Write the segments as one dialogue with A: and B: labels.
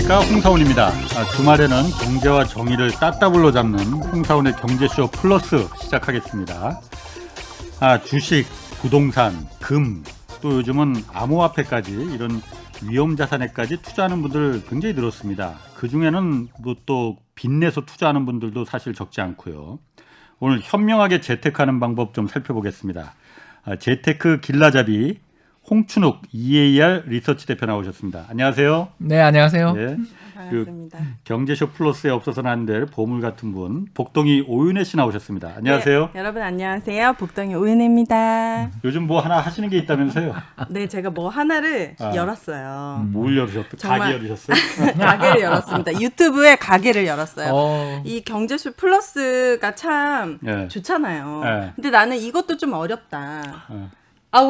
A: 안녕하십니까, 홍사훈입니다. 주말에는 경제와 정의를 따따블로 잡는 홍사훈의 경제쇼 플러스 시작하겠습니다. 주식, 부동산, 금, 또 요즘은 암호화폐까지 이런 위험자산에까지 투자하는 분들 굉장히 늘었습니다. 그중에는 뭐 또 빚내서 투자하는 분들도 사실 적지 않고요. 오늘 현명하게 재테크하는 방법 좀 살펴보겠습니다. 재테크 길라잡이 홍춘욱 EAR 리서치 대표 나오셨습니다. 안녕하세요.
B: 네, 안녕하세요.
A: 네.
C: 반갑습니다.
A: 경제쇼 플러스에 없어서는 안 될 보물 같은 분, 복동이 오윤혜 씨 나오셨습니다. 안녕하세요.
C: 네, 여러분 안녕하세요. 복덩이 오윤혜입니다.
A: 요즘 뭐 하나 하시는 게 있다면서요?
C: 네, 제가 뭐 하나를 열었어요.
A: 뭘 열으셨어요?
C: 정말.
A: 가게 열으셨어요?
C: 가게를 열었습니다. 유튜브에 가게를 열었어요.
B: 어,
C: 이 경제쇼 플러스가 참
A: 네.
C: 좋잖아요.
A: 네.
C: 근데 나는 이것도 좀 어렵다.
A: 네.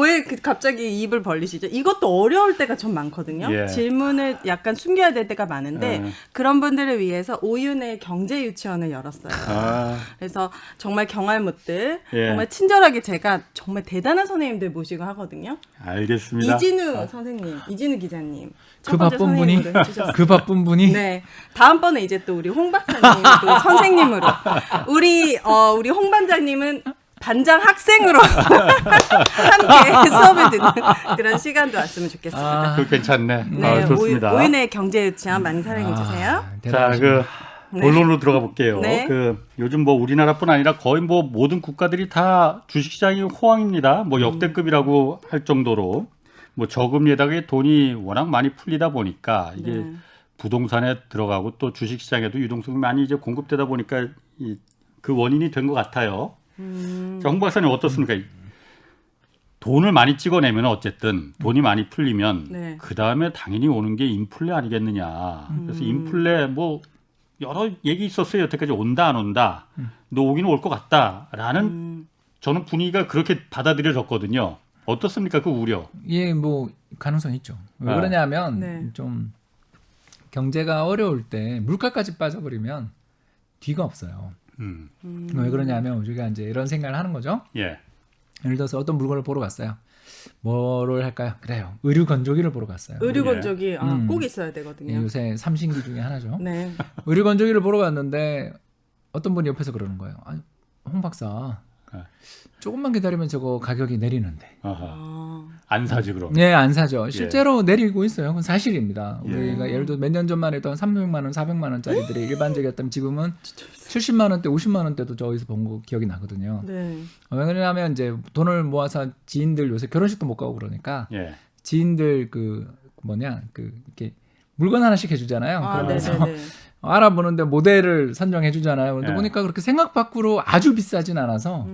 C: 왜 갑자기 입을 벌리시죠? 이것도 어려울 때가 좀 많거든요.
A: 예.
C: 질문을 약간 숨겨야 될 때가 많은데
A: 예.
C: 그런 분들을 위해서 오윤의 경제유치원을 열었어요. 그래서 정말 경알못들,
A: 예.
C: 정말 친절하게 제가 정말 대단한 선생님들 모시고 하거든요.
A: 알겠습니다.
C: 이진우 선생님, 이진우 기자님. 첫
B: 그
C: 번째
B: 바쁜 분이,
C: 선생님으로 해주셨어요.
B: 그 바쁜 분이.
C: 네. 다음번에 이제 또 우리 홍 박사님 또 선생님으로 우리 홍 반장님은 반장 학생으로 함께 수업을 듣는 그런 시간도 왔으면 좋겠습니다.
A: 그거 괜찮네.
C: 네,
A: 좋습니다.
C: 오윤의 경제유치원 많이 사랑해 주세요.
A: 자, 본론으로 들어가 볼게요.
C: 네.
A: 요즘 뭐 우리나라뿐 아니라 거의 뭐 모든 국가들이 다 주식시장이 호황입니다. 뭐 역대급이라고 할 정도로 뭐 저금리에다가 돈이 워낙 많이 풀리다 보니까 이게
C: 네.
A: 부동산에 들어가고 또 주식시장에도 유동성이 많이 이제 공급되다 보니까 그 원인이 된 것 같아요. 자, 홍 박사님 어떻습니까? 돈을 많이 찍어내면 어쨌든 돈이 많이 풀리면
C: 네.
A: 그 다음에 당연히 오는 게 인플레 아니겠느냐. 그래서 인플레 뭐 여러 얘기 있었어요. 여태까지 온다 안 온다. 너 오기는 올 것 같다라는 저는 분위기가 그렇게 받아들여졌거든요. 어떻습니까? 그 우려.
B: 예, 뭐 가능성 있죠. 왜
A: 아.
B: 그러냐면
C: 네.
B: 좀 경제가 어려울 때 물가까지 빠져버리면 뒤가 없어요. 왜 그러냐면 우리가 이제 이런 생각을 하는 거죠.
A: 예.
B: 예를 들어서 어떤 물건을 보러 갔어요. 뭐를 할까요? 그래요. 의류 건조기를 보러 갔어요.
C: 의류 건조기 꼭 있어야
B: 예,
C: 되거든요.
B: 요새 삼신기 중에 하나죠.
C: 네.
B: 의류 건조기를 보러 갔는데 어떤 분이 옆에서 그러는 거예요. 아니, 홍 박사,
A: 네.
B: 조금만 기다리면 저거 가격이 내리는데.
A: 안 사지 그럼.
B: 네, 안 사죠. 실제로 내리고 있어요. 그건 사실입니다.
A: 예.
B: 우리가 예를 들어 몇 년 전만 해도 한 300만 원, 400만 원짜리들이 일반적이었다면 지금은 70만 원대, 50만 원대도 저기서 본 거 기억이 나거든요.
C: 네.
B: 왜 그러냐면 이제 돈을 모아서 지인들 요새 결혼식도 못 가고 그러니까
A: 예.
B: 지인들 이렇게 물건 하나씩 해주잖아요. 그러면서 알아보는데 모델을 선정해 주잖아요. 그런데
A: 예.
B: 보니까 그렇게 생각 밖으로 아주 비싸진 않아서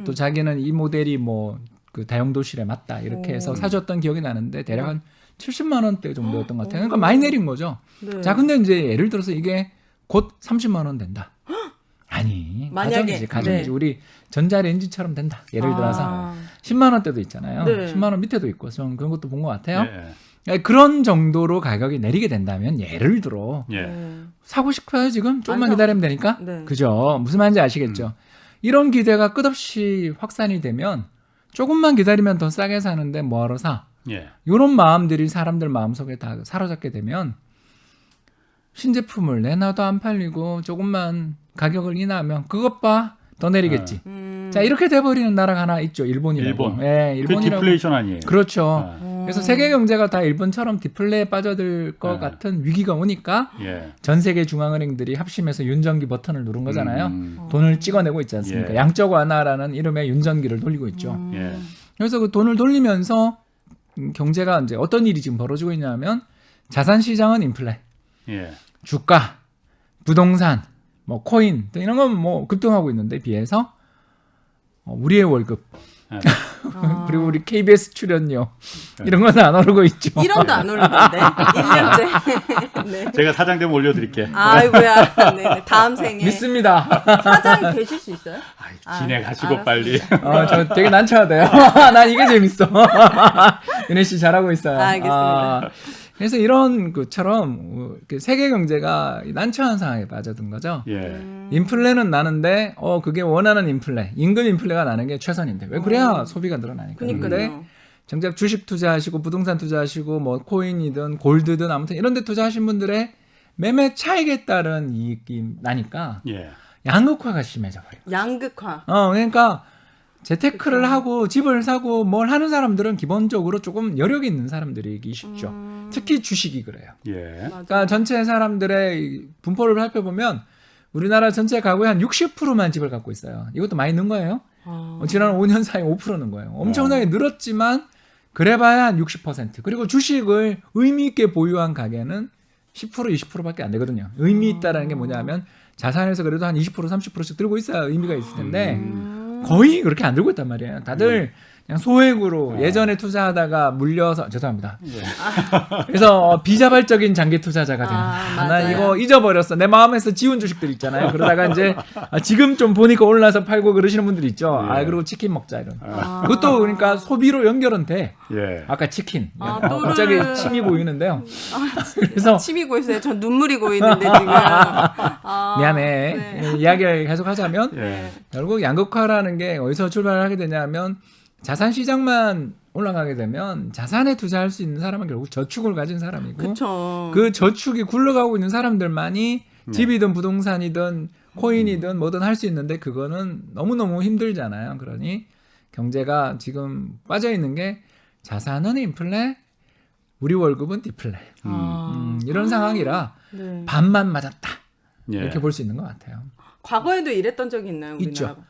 B: 또 자기는 이 모델이 뭐 그 다용도실에 맞다 이렇게 해서 사줬던 기억이 나는데 대략 한 70만 원대 정도였던 것 같아요. 그러니까 많이 내린 거죠.
C: 네.
B: 자, 근데 이제 예를 들어서 이게 곧 30만 원 된다. 아니,
C: 만약에,
B: 가정이지.
C: 네.
B: 우리 전자레인지처럼 된다. 예를 들어서 10만 원대도 있잖아요.
C: 네.
B: 10만 원 밑에도 있고 저는 그런 것도 본 것 같아요.
A: 예.
B: 그러니까 그런 정도로 가격이 내리게 된다면 예를 들어
A: 예.
B: 사고 싶어요 지금? 조금만
C: 안 사.
B: 기다리면 되니까?
C: 네.
B: 그죠? 무슨 말인지 아시겠죠? 이런 기대가 끝없이 확산이 되면 조금만 기다리면 더 싸게 사는데 뭐하러 사?
A: 예.
B: 이런 마음들이 사람들 마음속에 다 사로잡게 되면 신제품을 내놔도 안 팔리고 조금만 가격을 인하하면 그것 봐 더 내리겠지. 자, 이렇게 돼버리는 나라가 하나 있죠. 일본이라고.
A: 일본.
B: 예,
A: 그
B: 일본이라고.
A: 디플레이션 아니에요?
B: 그렇죠.
A: 아.
B: 그래서 세계 경제가 다 일본처럼 디플레에 빠져들 것
A: 네.
B: 같은 위기가 오니까
A: 예.
B: 전 세계 중앙은행들이 합심해서 윤전기 버튼을 누른 거잖아요.
A: 어.
B: 돈을 찍어내고 있지 않습니까?
A: 예.
B: 양적 완화라는 이름의 윤전기를 돌리고 있죠.
A: 예.
B: 그래서 그 돈을 돌리면서 경제가 이제 어떤 일이 지금 벌어지고 있냐면 자산 시장은 인플레,
A: 예.
B: 주가, 부동산, 뭐 코인 등 이런 건 뭐 급등하고 있는데 비해서 우리의 월급
A: 예.
B: 그리고 우리 KBS 출연료 이런 건 안 오르고 있죠.
C: 1원도 안 오르던데 1년째. 네.
A: 제가 사장 되면 올려드릴게.
C: 아이고야. 네. 다음 생에
B: 믿습니다.
C: 사장 되실 수 있어요?
A: 진행하시고 빨리.
B: 저 되게 난처하대요. 난 이게 재밌어. 윤혜 씨 잘하고 있어요.
C: 알겠습니다.
B: 그래서 이런 것처럼 세계 경제가 난처한 상황에 빠져든 거죠.
A: 예.
B: 인플레는 나는데 그게 원하는 인플레, 임금 인플레가 나는 게 최선인데 왜 그래야 소비가 늘어나니까. 근데
C: 그러니까요.
B: 정작 주식 투자하시고 부동산 투자하시고 뭐 코인이든 골드든 아무튼 이런 데 투자하신 분들의 매매 차익에 따른 이익이 나니까
A: 예.
B: 양극화가 심해져 버려요.
C: 양극화.
B: 그러니까 재테크를 하고 집을 사고 뭘 하는 사람들은 기본적으로 조금 여력이 있는 사람들이기 쉽죠. 특히 주식이 그래요.
A: 예.
C: 맞아.
B: 그러니까 전체 사람들의 분포를 살펴보면 우리나라 전체 가구의 한 60%만 집을 갖고 있어요. 이것도 많이 는 거예요. 지난 5년 사이 5%는 거예요. 엄청나게 늘었지만 그래봐야 한 60%. 그리고 주식을 의미 있게 보유한 가게는 10% 20%밖에 안 되거든요. 의미 있다라는 게 뭐냐면 자산에서 그래도 한 20% 30%씩 들고 있어야 의미가 있을 텐데 거의 그렇게 안 들고 있단 말이에요. 다들 그냥 소액으로 예전에 투자하다가 물려서 죄송합니다. 그래서 비자발적인 장기 투자자가 되는 나
C: 맞아요.
B: 이거 잊어버렸어. 내 마음에서 지운 주식들 있잖아요. 그러다가 이제 지금 좀 보니까 올라서 팔고 그러시는 분들 있죠.
A: 예.
B: 그리고 치킨 먹자 이런. 그것도 그러니까 소비로 연결은 돼.
A: 예.
B: 아까 치킨.
C: 또를-
B: 갑자기 침이 고이는데요. 그래서
C: 침이 고이세요. 전 눈물이 고이는데 지금.
B: 미안해.
C: 네.
B: 이야기를 계속하자면
A: 예.
B: 결국 양극화라는 게 어디서 출발하게 되냐면 자산 시장만 올라가게 되면 자산에 투자할 수 있는 사람은 결국 저축을 가진 사람이고
C: 그쵸.
B: 그 저축이 굴러가고 있는 사람들만이 집이든 부동산이든 코인이든 뭐든 할 수 있는데 그거는 너무너무 힘들잖아요. 그러니 경제가 지금 빠져 있는 게 자산은 인플레, 우리 월급은 디플레. 이런 상황이라
C: 네.
B: 반만 맞았다.
A: 예.
B: 이렇게 볼 수 있는 것 같아요.
C: 과거에도 이랬던 적이 있나요?
B: 있죠.
C: 우리나라가?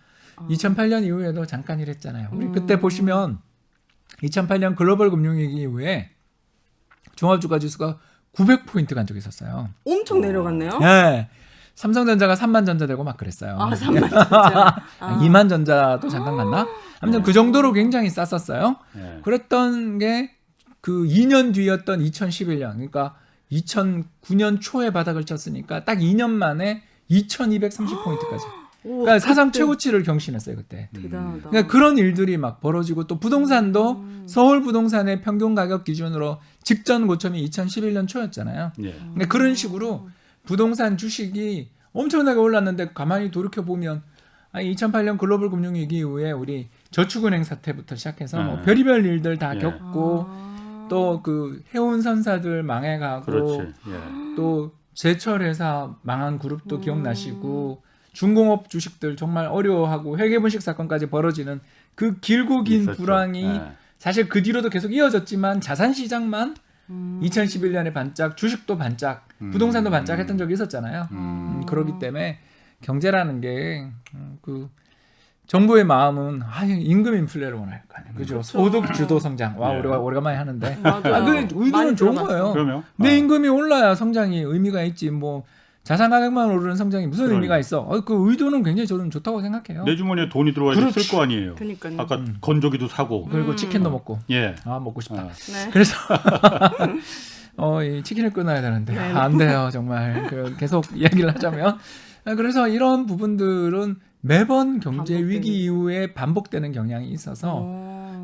B: 2008년 이후에도 잠깐 이랬잖아요. 우리 그때 보시면 2008년 글로벌 금융위기 이후에 종합주가 지수가 900포인트 간 적이 있었어요.
C: 엄청 내려갔네요.
B: 네. 삼성전자가 3만 전자 되고 막 그랬어요.
C: 3만 진짜.
B: 2만 전자도 잠깐 갔나? 아무튼 그 정도로 굉장히 쌌었어요.
A: 예.
B: 그랬던 게 그 2년 뒤였던 2011년. 그러니까 2009년 초에 바닥을 쳤으니까 딱 2년 만에 2230포인트까지. 그러니까 사상 최고치를 경신했어요, 그때.
C: 대단하다.
B: 그러니까 그런 일들이 막 벌어지고 또 부동산도 서울 부동산의 평균 가격 기준으로 직전 고점이 2011년 초였잖아요.
A: 예.
B: 그러니까 그런 식으로 부동산 주식이 엄청나게 올랐는데 가만히 돌이켜 보면 2008년 글로벌 금융위기 이후에 우리 저축은행 사태부터 시작해서 뭐 별의별 일들 다
A: 예.
B: 겪고 또 그 해운선사들 망해가고
A: 그렇지. 예.
B: 또 제철회사 망한 그룹도 기억나시고 중공업 주식들 정말 어려워하고 회계분식 사건까지 벌어지는 그 길고 긴
A: 있었죠.
B: 불황이
A: 예.
B: 사실 그 뒤로도 계속 이어졌지만 자산시장만 2011년에 반짝, 주식도 반짝, 부동산도 반짝했던 적이 있었잖아요. 그렇기 때문에 경제라는 게 그 정부의 마음은 임금 인플레를 원할 거 아니에요. 그죠? 소득 주도 성장. 와,
A: 예.
B: 우리가 오래간만에 하는데.
C: 맞아요.
B: 그
C: 많이
B: 의도는 좋은
C: 들어봤어.
B: 거예요.
A: 그러면
B: 내 임금이 올라야 성장이 의미가 있지. 뭐 자산 가격만 오르는 성장이 무슨
A: 그러니까.
B: 의미가 있어? 그 의도는 굉장히 저는 좋다고 생각해요.
A: 내 주머니에 돈이 들어와야
B: 그렇지.
A: 쓸 거 아니에요.
C: 그러니까요.
A: 아까 건조기도 사고.
B: 그리고 치킨도 먹고.
A: 예.
B: 먹고 싶다.
C: 네.
B: 그래서 이 치킨을 끊어야 되는데
C: 네.
B: 안 돼요 정말. 계속 이야기를 하자면 그래서 이런 부분들은 매번 경제
C: 반복되는.
B: 위기 이후에 반복되는 경향이 있어서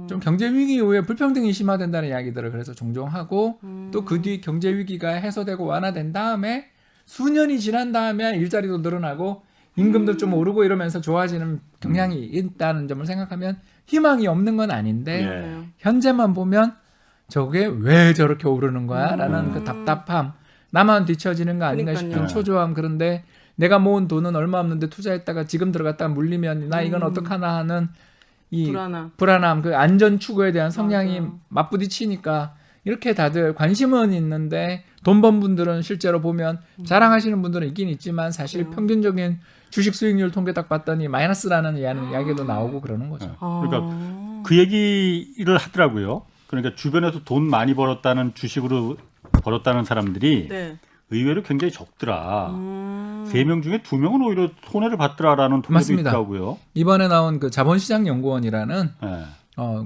B: 좀 경제 위기 이후에 불평등이 심화된다는 이야기들을 그래서 종종 하고 또 그 뒤 경제 위기가 해소되고 완화된 다음에 수년이 지난 다음에 일자리도 늘어나고 임금도 좀 오르고 이러면서 좋아지는 경향이 있다는 점을 생각하면 희망이 없는 건 아닌데
A: 예.
B: 현재만 보면 저게 왜 저렇게 오르는 거야? 라는 그 답답함, 나만 뒤처지는 거 아닌가
C: 그러니까요.
B: 싶은 초조함. 그런데 내가 모은 돈은 얼마 없는데 투자했다가 지금 들어갔다 물리면 나 이건 어떡하나 하는 이 불안함, 그 안전 추구에 대한 성향이
C: 맞아요.
B: 맞부딪히니까 이렇게 다들 관심은 있는데 돈 번 분들은 실제로 보면 자랑하시는 분들은 있긴 있지만 사실
C: 그래요.
B: 평균적인 주식 수익률 통계 딱 봤더니 마이너스라는 이야기도 나오고 그러는 거죠.
A: 그러니까 그 얘기를 하더라고요. 그러니까 주변에서 돈 많이 벌었다는 주식으로 벌었다는 사람들이
C: 네.
A: 의외로 굉장히 적더라. 3명 중에 2명은 오히려 손해를 봤더라라는 통계도
B: 맞습니다.
A: 있더라고요.
B: 이번에 나온 그 자본시장연구원이라는
A: 예.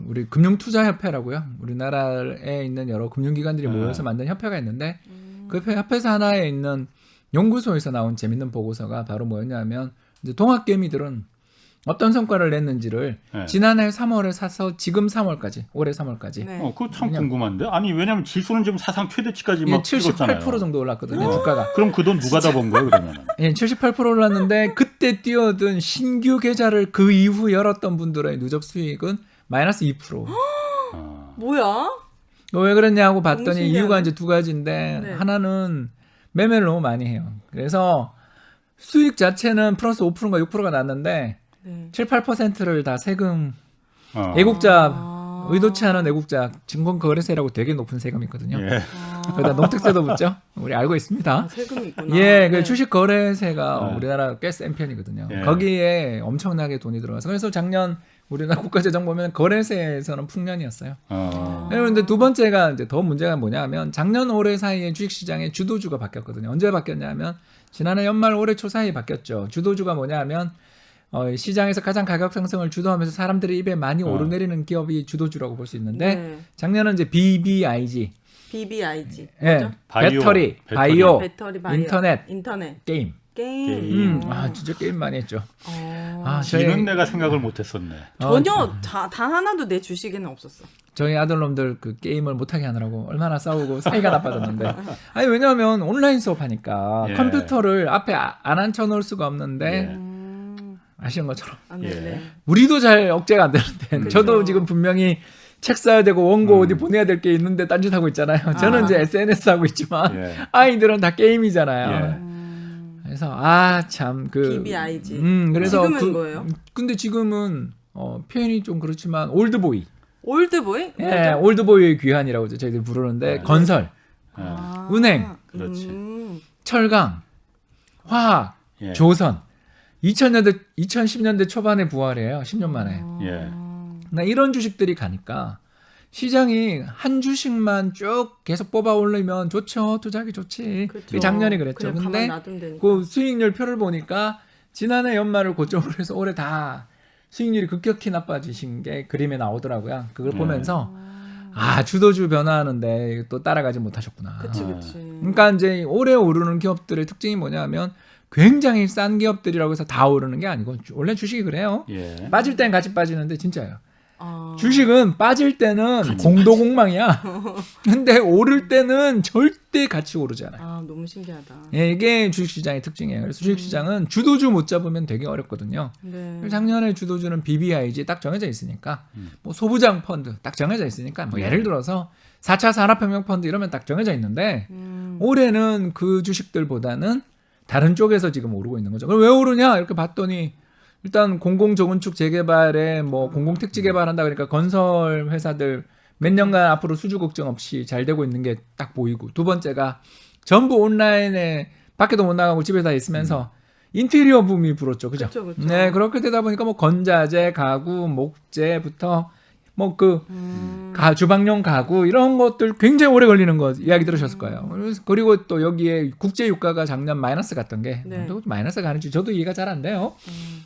B: 우리 금융투자협회라고요. 우리나라에 있는 여러 금융기관들이
A: 네.
B: 모여서 만든 협회가 있는데 그 협회사 하나에 있는 연구소에서 나온 재밌는 보고서가 바로 뭐였냐면 이제 동학개미들은 어떤 성과를 냈는지를
A: 네.
B: 지난해 3월에 사서 지금 3월까지, 올해 3월까지
C: 네.
A: 그거 참
B: 그냥-
A: 궁금한데. 아니 왜냐면 지수는 지금 사상 최대치까지 막
B: 78%
A: 찍었잖아요.
B: 정도 올랐거든요. 주가가.
A: 그럼 그 돈 누가 다 번 거예요 그러면?
B: 78% 올랐는데 그때 뛰어든 신규 계좌를 그 이후 열었던 분들의 누적 수익은 마이너스 2%.
A: 아,
C: 뭐야?
B: 왜 그랬냐고
C: 너무
B: 봤더니
C: 신기하네.
B: 이유가 이제 두 가지인데
C: 네.
B: 하나는 매매를 너무 많이 해요. 그래서 수익 자체는 플러스 5%가 6%가 났는데
C: 네.
B: 7, 8%를 다 세금
A: 어.
B: 애국자 의도치 않은 애국자 증권거래세라고 되게 높은 세금이 있거든요.
A: 예.
B: 거기다 농특세도 붙죠. 우리 알고 있습니다.
C: 아, 세금이 있구나.
B: 예, 그
C: 네.
B: 주식 거래세가
A: 네.
B: 우리나라 꽤 센 편이거든요.
A: 예.
B: 거기에 엄청나게 돈이 들어가서 그래서 작년 우리나라 국가재정 보면 거래세에서는 풍년이었어요. 그런데 두 번째가 이제 더 문제가 뭐냐면 작년 올해 사이에 주식시장의 주도주가 바뀌었거든요. 언제 바뀌었냐면 지난해 연말 올해 초 사이에 바뀌었죠. 주도주가 뭐냐면 시장에서 가장 가격 상승을 주도하면서 사람들의 입에 많이 오르내리는 기업이 주도주라고 볼 수 있는데
C: 네.
B: 작년은 이제 BBIG,
C: BBIG.
B: 예,
C: 뭐죠?
B: 배터리,
A: 배터리.
B: 바이오,
C: 배터리 바이오.
B: 인터넷, 게임.
C: 게임.
B: 아 진짜 게임 많이 했죠.
C: 어.
B: 아,
A: 지는 내가 생각을 못했었네.
C: 전혀 다 하나도 내 주식에는 없었어.
B: 저희 아들놈들 그 게임을 못하게 하느라고 얼마나 싸우고 사이가 나빠졌는데. 아니 왜냐하면 온라인 수업하니까
A: 예.
B: 컴퓨터를 앞에 안 앉혀놓을 수가 없는데
A: 예.
B: 아시는 것처럼
C: 아, 네네.
B: 우리도 잘 억제가 안 되는데 저도 지금 분명히 책 써야 되고 원고 어디 보내야 될 게 있는데 딴짓하고 있잖아요. 저는 이제 SNS 하고 있지만
A: 예.
B: 아이들은 다 게임이잖아요.
A: 예.
B: 그래서 참 그
C: BBIG.
B: 그래서
C: 지금은 뭐예요?
B: 근데 지금은 표현이 좀 그렇지만 올드보이.
C: 올드보이?
B: 예, 올드보이의 귀환이라고 저희들 부르는데 건설,
C: 아.
B: 은행,
A: 그렇지.
B: 철강, 화학,
A: 예.
B: 조선 2010년대 초반에 부활해요. 10년 만에.
A: 예.
B: 그러니까 이런 주식들이 가니까 시장이 한 주식만 쭉 계속 뽑아 올리면 좋죠. 투자하기 좋지.
C: 그렇죠.
B: 그게 작년에 그랬죠.
C: 그냥
B: 근데
C: 가만 놔두면 되니까.
B: 그 수익률 표를 보니까 지난해 연말을 고점으로 해서 올해 다 수익률이 급격히 나빠지신 게 그림에 나오더라고요. 그걸 보면서 주도주 변화하는데 또 따라가지 못하셨구나.
C: 그치.
B: 그러니까 이제 올해 오르는 기업들의 특징이 뭐냐면 굉장히 싼 기업들이라고 해서 다 오르는 게 아니고 원래 주식이 그래요.
A: 예.
B: 빠질 땐 같이 빠지는데 진짜예요.
C: 아.
B: 주식은 빠질 때는 공도공망이야. 근데 오를 때는 절대 같이 오르지 않아요.
C: 아, 너무 신기하다.
B: 예, 이게 주식시장의 특징이에요. 그래서 주식시장은 주도주 못 잡으면 되게 어렵거든요.
C: 네.
B: 작년에 주도주는 BBIG 딱 정해져 있으니까 뭐 소부장 펀드 딱 정해져 있으니까 뭐 예를 들어서 4차 산업혁명 펀드 이러면 딱 정해져 있는데 올해는 그 주식들보다는 다른 쪽에서 지금 오르고 있는 거죠. 그럼 왜 오르냐 이렇게 봤더니 일단 공공조건축 재개발에 뭐 공공택지 개발한다 그러니까 건설 회사들 몇 년간 앞으로 수주 걱정 없이 잘 되고 있는 게 딱 보이고 두 번째가 전부 온라인에 밖에도 못 나가고 집에 다 있으면서 인테리어 붐이 불었죠. 그죠?
C: 그쵸.
B: 네, 그렇게 되다 보니까 뭐 건자재, 가구, 목재부터 뭐 그 주방용 가구 이런 것들 굉장히 오래 걸리는 거 이야기 들으셨을 거예요. 그리고 또 여기에 국제 유가가 작년 마이너스 갔던 게
C: 네.
B: 또 마이너스 가는지 저도 이해가 잘 안 돼요.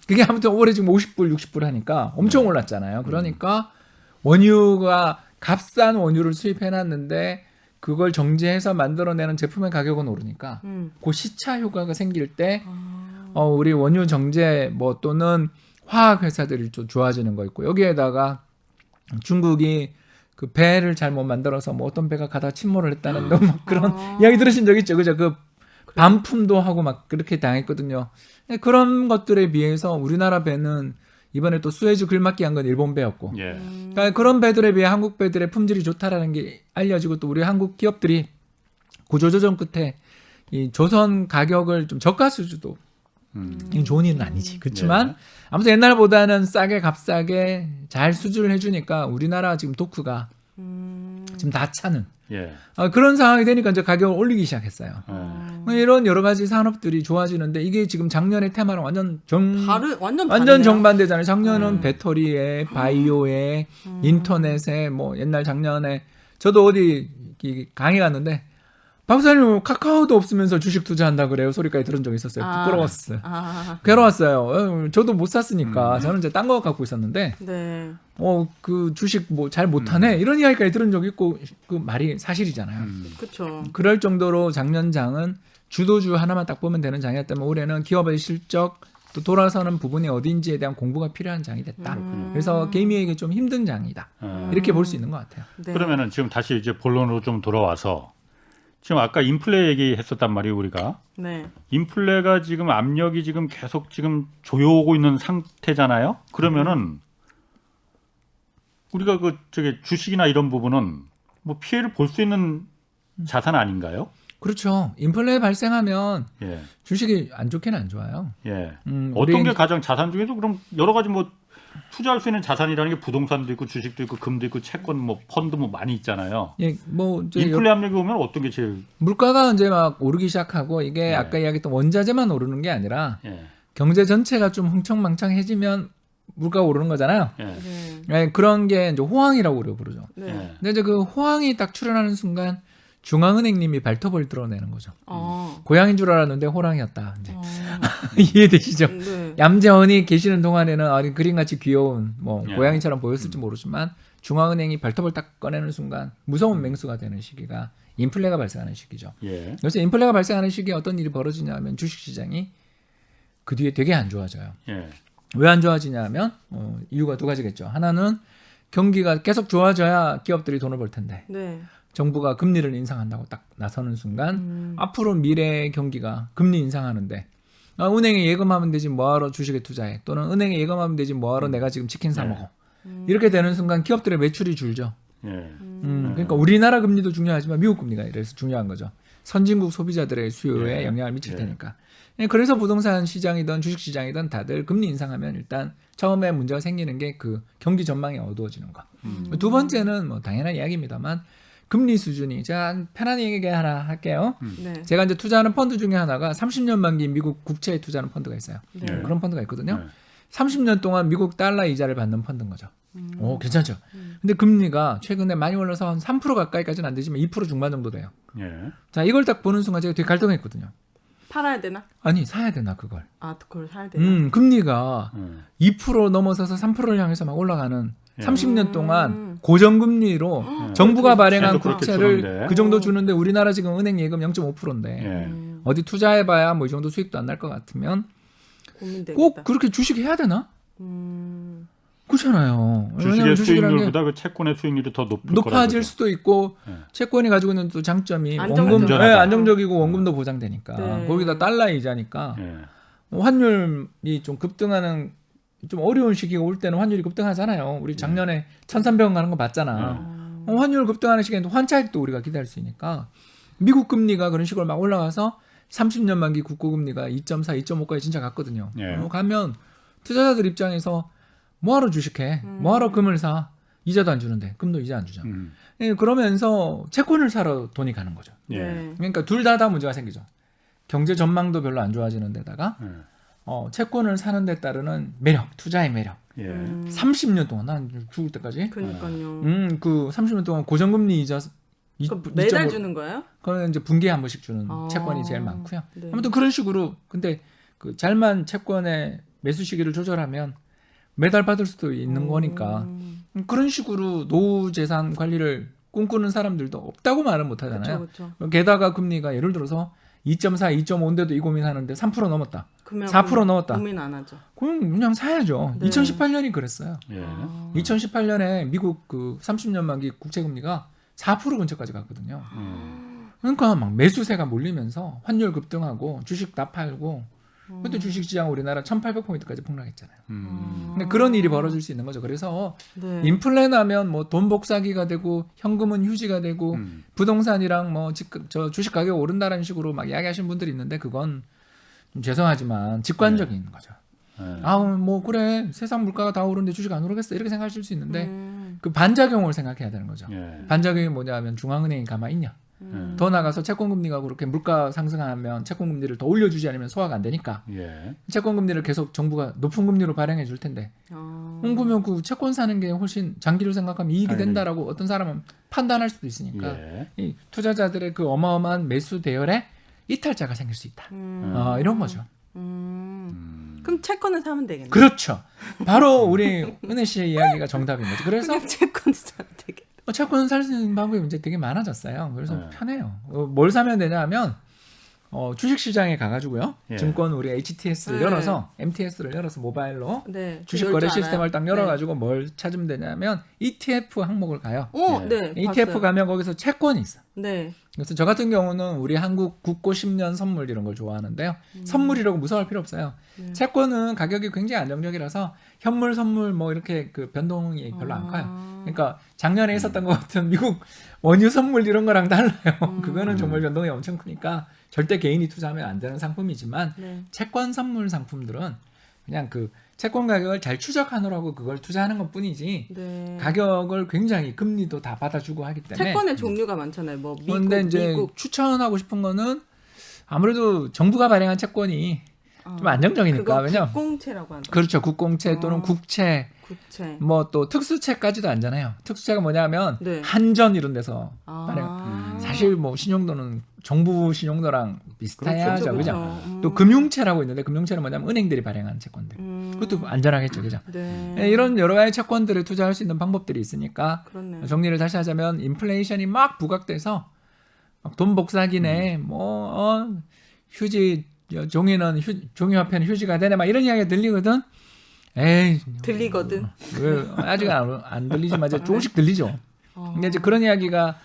B: 그게 아무튼 올해 지금 50불, 60불 하니까 엄청 올랐잖아요. 그러니까 원유가 값싼 원유를 수입해 놨는데 그걸 정제해서 만들어내는 제품의 가격은 오르니까 그 시차 효과가 생길 때 우리 원유 정제 뭐 또는 화학 회사들이 좀 좋아지는 거 있고 여기에다가 중국이 그 배를 잘못 만들어서 뭐 어떤 배가 가다 침몰을 했다는 뭐 그런 이야기 들으신 적 있죠, 그죠? 그 반품도 하고 막 그렇게 당했거든요. 그런 것들에 비해서 우리나라 배는 이번에 또 수에즈 글막기 한 건 일본 배였고,
A: 예.
B: 그러니까 그런 배들에 비해 한국 배들의 품질이 좋다라는 게 알려지고 또 우리 한국 기업들이 구조조정 끝에 이 조선 가격을 좀 저가 수주도 이건 좋은 일은 아니지. 그렇지만
A: 네.
B: 아무튼 옛날보다는 싸게 값싸게 잘 수주를 해주니까 우리나라 지금 도크가 지금 다 차는
A: 예.
B: 그런 상황이 되니까 이제 가격을 올리기 시작했어요.
A: 예.
B: 이런 여러 가지 산업들이 좋아지는데 이게 지금 작년의 테마랑 완전
C: 완전
B: 완전 정반대잖아요. 작년은 배터리에 바이오에 인터넷에 뭐 옛날 작년에 저도 어디 강의 갔는데 박사님 카카오도 없으면서 주식 투자한다 그래요. 소리까지 들은 적이 있었어요. 부끄러웠어요. 괴로웠어요. 저도 못 샀으니까 저는 이제 딴 거 갖고 있었는데
C: 네.
B: 그 주식 뭐 잘 못하네 이런 이야기까지 들은 적이 있고 그 말이 사실이잖아요.
C: 그렇죠.
B: 그럴 정도로 작년 장은 주도주 하나만 딱 보면 되는 장이었다면 올해는 기업의 실적 또 돌아서는 부분이 어딘지에 대한 공부가 필요한 장이 됐다. 그래서 개미에게 좀 힘든 장이다. 이렇게 볼 수 있는 것 같아요.
C: 네.
A: 그러면은 지금 다시 이제 본론으로 좀 돌아와서 지금 아까 인플레 얘기했었단 말이에요, 우리가.
C: 네.
A: 인플레가 지금 압력이 지금 계속 지금 조여오고 있는 상태잖아요. 그러면은 우리가 그 저기 주식이나 이런 부분은 뭐 피해를 볼 수 있는 자산 아닌가요?
B: 그렇죠. 인플레 발생하면
A: 예.
B: 주식이 안 좋게는 안 좋아요.
A: 예.
B: 우리
A: 어떤 게 가장 자산 중에서 그럼 여러 가지 뭐 투자할 수 있는 자산이라는 게 부동산도 있고 주식도 있고 금도 있고 채권 뭐 펀드 뭐 많이 있잖아요.
B: 예, 뭐 이제
A: 인플레 압력이 오면 어떤 게 제일
B: 물가가 이제 막 오르기 시작하고 이게
A: 네.
B: 아까 이야기했던 원자재만 오르는 게 아니라
A: 예.
B: 경제 전체가 좀 흥청망청해지면 물가가 오르는 거잖아요.
A: 예.
C: 네.
B: 예, 그런 게 이제 호황이라고 우리가 부르죠.
C: 네.
A: 예.
B: 근데 이제 그 호황이 딱 출현하는 순간 중앙은행님이 발톱을 드러내는 거죠. 고양인 줄 알았는데 호랑이였다. 이제 이해되시죠?
C: 네.
B: 얌전히 계시는 동안에는 아니 그림같이 귀여운 뭐
A: 예.
B: 고양이처럼 보였을지 모르지만 중앙은행이 발톱을 딱 꺼내는 순간 무서운 맹수가 되는 시기가 인플레가 발생하는 시기죠.
A: 예.
B: 그래서 인플레가 발생하는 시기에 어떤 일이 벌어지냐면 주식시장이 그 뒤에 되게 안 좋아져요.
A: 예.
B: 왜 안 좋아지냐면 이유가 두 가지겠죠. 하나는 경기가 계속 좋아져야 기업들이 돈을 벌 텐데
C: 네.
B: 정부가 금리를 인상한다고 딱 나서는 순간 앞으로 미래의 경기가 금리 인상하는데 은행에 예금하면 되지 뭐하러 주식에 투자해 또는 은행에 예금하면 되지 뭐하러 내가 지금 치킨 사 먹어 이렇게 되는 순간 기업들의 매출이 줄죠.
A: 예.
B: 그러니까 우리나라 금리도 중요하지만 미국 금리가 이래서 중요한 거죠. 선진국 소비자들의 수요에
A: 예.
B: 영향을 미칠
A: 예.
B: 테니까. 그래서 부동산 시장이든 주식 시장이든 다들 금리 인상하면 일단 처음에 문제가 생기는 게 그 경기 전망이 어두워지는 거. 두 번째는 뭐 당연한 이야기입니다만 금리 수준이 제가 편안히 얘기 하나 할게요.
C: 네.
B: 제가 이제 투자하는 펀드 중에 하나가 30년 만기 미국 국채에 투자하는 펀드가 있어요.
C: 네.
B: 그런 펀드가 있거든요.
A: 네.
B: 30년 동안 미국 달러 이자를 받는 펀드인 거죠. 오, 괜찮죠? 근데 금리가 최근에 많이 올라서 한 3% 가까이까지는 안 되지만 2% 중반 정도 돼요.
A: 예.
B: 자, 이걸 딱 보는 순간 제가 되게 갈등했거든요.
C: 팔아야 되나?
B: 아니, 사야 되나 그걸.
C: 아, 그걸 사야 되나?
B: 금리가 2% 넘어서서 3%를 향해서 막 올라가는
A: 예.
B: 30년 동안 고정금리로 정부가 발행한
A: 계속 그렇게
B: 국채를
A: 주는데.
B: 그 정도 주는데 우리나라 지금 은행 예금 0.5%인데
A: 예.
B: 어디 투자해봐야 뭐 이 정도 수익도 안 날 것 같으면
C: 고민되겠다.
B: 꼭 그렇게 주식 해야 되나? 그렇잖아요.
A: 주식의
B: 왜냐면 주식이라는 게
A: 수익률보다 그 채권의 수익률이 더 높을
B: 높아질
A: 거라고.
B: 수도 있고
A: 예.
B: 채권이 가지고 있는 또 장점이
C: 안정적.
B: 원금
A: 안전하다.
B: 안정적이고 원금도 보장되니까
C: 네.
B: 거기다 달러 이자니까
A: 예.
B: 환율이 좀 급등하는 좀 어려운 시기가 올 때는 환율이 급등하잖아요. 우리 작년에 1,300원 가는 거 봤잖아. 환율 급등하는 시기에는 환차익도 우리가 기대할 수 있으니까 미국 금리가 그런 식으로 막 올라가서 30년 만기 국고금리가 2.4, 2.5까지 진짜 갔거든요.
A: 예.
B: 가면 투자자들 입장에서 뭐하러 주식해? 뭐하러 금을 사? 이자도 안 주는데 금도 이자 안 주잖아. 그러면서 채권을 사러 돈이 가는 거죠.
A: 예.
C: 네.
B: 그러니까 둘 다 문제가 생기죠. 경제 전망도 별로 안 좋아지는 데다가
A: 예.
B: 채권을 사는 데 따르는 매력, 투자의 매력.
A: 예.
B: 30년 동안 난 죽을 때까지
C: 그러니까요.
B: 그 30년 동안 고정금리 이자
C: 그럼 매달 주는 거예요?
B: 그거는 이제 분기에 한 번씩 주는
C: 아.
B: 채권이 제일 많고요.
C: 네.
B: 아무튼 그런 식으로 근데 그 잘만 채권의 매수 시기를 조절하면 매달 받을 수도 있는 거니까 그런 식으로 노후 재산 관리를 꿈꾸는 사람들도 없다고 말은 못 하잖아요.
C: 그렇죠.
B: 게다가 금리가 예를 들어서 2.4, 2.5인데도 이 고민하는데 3% 넘었다.
C: 그러면
B: 4% 넘었다.
C: 고민 안 하죠.
B: 그럼 그냥 사야죠.
C: 네.
B: 2018년이 그랬어요.
A: 예.
B: 2018년에 미국 그 30년 만기 국채 금리가 4% 근처까지 갔거든요. 그러니까 막 매수세가 몰리면서 환율 급등하고 주식 다 팔고 그때 주식 시장 우리나라 1,800포인트까지 폭락했잖아요. 그러니까 그런 일이 벌어질 수 있는 거죠. 그래서
C: 네.
B: 인플레 나면 뭐 돈 복사기가 되고 현금은 휴지가 되고 부동산이랑 뭐 주식 가격 오른다라는 식으로 막 이야기하시는 분들이 있는데 그건 좀 죄송하지만 직관적인 거죠.
A: 예.
B: 뭐 그래 세상 물가가 다 오르는데 주식 안 오르겠어 이렇게 생각하실 수 있는데 그 반작용을 생각해야 되는 거죠.
A: 예.
B: 반작용이 뭐냐면 중앙은행이 가만히 있냐. 더 나가서 채권금리가 그렇게 물가 상승하면 채권금리를 더 올려주지 않으면 소화가 안 되니까
A: 예.
B: 채권금리를 계속 정부가 높은 금리로 발행해 줄 텐데 그러면 그 채권 사는 게 훨씬 장기를 생각하면 이익이
A: 아니,
B: 된다라고 어떤 사람은 판단할 수도 있으니까
A: 예.
B: 이 투자자들의 그 어마어마한 매수 대열에 이탈자가 생길 수 있다. 이런 거죠.
C: 그럼 채권을 사면 되겠네.
B: 그렇죠. 바로 우리 은혜 씨의 이야기가 정답인 거죠. 그래서
C: 그냥 채권을 사면 되겠다.
B: 채권 살 수 있는 방법이 이제 되게 많아졌어요. 그래서
A: 네.
B: 편해요. 뭘 사면 되냐면 주식 시장에 가가지고요.
A: 예.
B: 증권 우리 HTS를
C: 네.
B: 열어서 MTS를 열어서 모바일로
C: 네.
B: 주식
C: 그럴
B: 거래
C: 줄
B: 시스템을
C: 알아요.
B: 딱 열어가지고 뭘 찾으면 되냐면 ETF 항목을 가요.
C: 네.
A: 네.
C: 네.
B: ETF
C: 봤어요.
B: 가면 거기서 채권이 있어.
C: 네.
B: 그래서 저 같은 경우는 우리 한국 국고 10년 선물 이런 걸 좋아하는데요. 선물이라고 무서워할 필요 없어요. 채권은 가격이 굉장히 안정적이라서 현물, 선물 뭐 이렇게 그 변동이 별로 안 커요. 그러니까 작년에 있었던 것 같은 미국 원유 선물 이런 거랑 달라요. 그거는 정말 변동이 엄청 크니까 절대 개인이 투자하면 안 되는 상품이지만
C: 네.
B: 채권 선물 상품들은 그냥 그 채권 가격을 잘 추적하느라고 그걸 투자하는 것 뿐이지
C: 네.
B: 가격을 굉장히 금리도 다 받아주고 하기 때문에
C: 채권의 종류가 많잖아요. 뭐 미국,
B: 그런데 이제
C: 미국.
B: 추천하고 싶은 거는 아무래도 정부가 발행한 채권이 좀 안정적이니까
C: 그거
B: 왜냐면
C: 국공채라고 하는
B: 그렇죠 국공채 또는 국채
C: 국채.
B: 뭐 또 특수채까지도 앉잖아요. 특수채가 뭐냐면
C: 네.
B: 한전 이런 데서 발행.
C: 아.
B: 사실 뭐 신용도는 정부 신용도랑 비슷해야죠,
C: 그렇죠,
B: 그죠?
C: 그렇죠.
B: 또 금융채라고 있는데 금융채는 뭐냐면 은행들이 발행한 채권들. 그것도 안전하겠죠, 그죠?
C: 네.
B: 네, 이런 여러 가지 채권들을 투자할 수 있는 방법들이 있으니까
C: 그렇네요.
B: 정리를 다시 하자면 인플레이션이 막 부각돼서 막 돈 복사기네, 휴지 종이는 종이화폐는 휴지가 되네, 막 이런 이야기가 들리거든. 에이,
C: 들리거든.
B: 왜 아직 안 들리지만 이제 조금씩 들리죠.
C: 어.
B: 근데 이제 그런 이야기가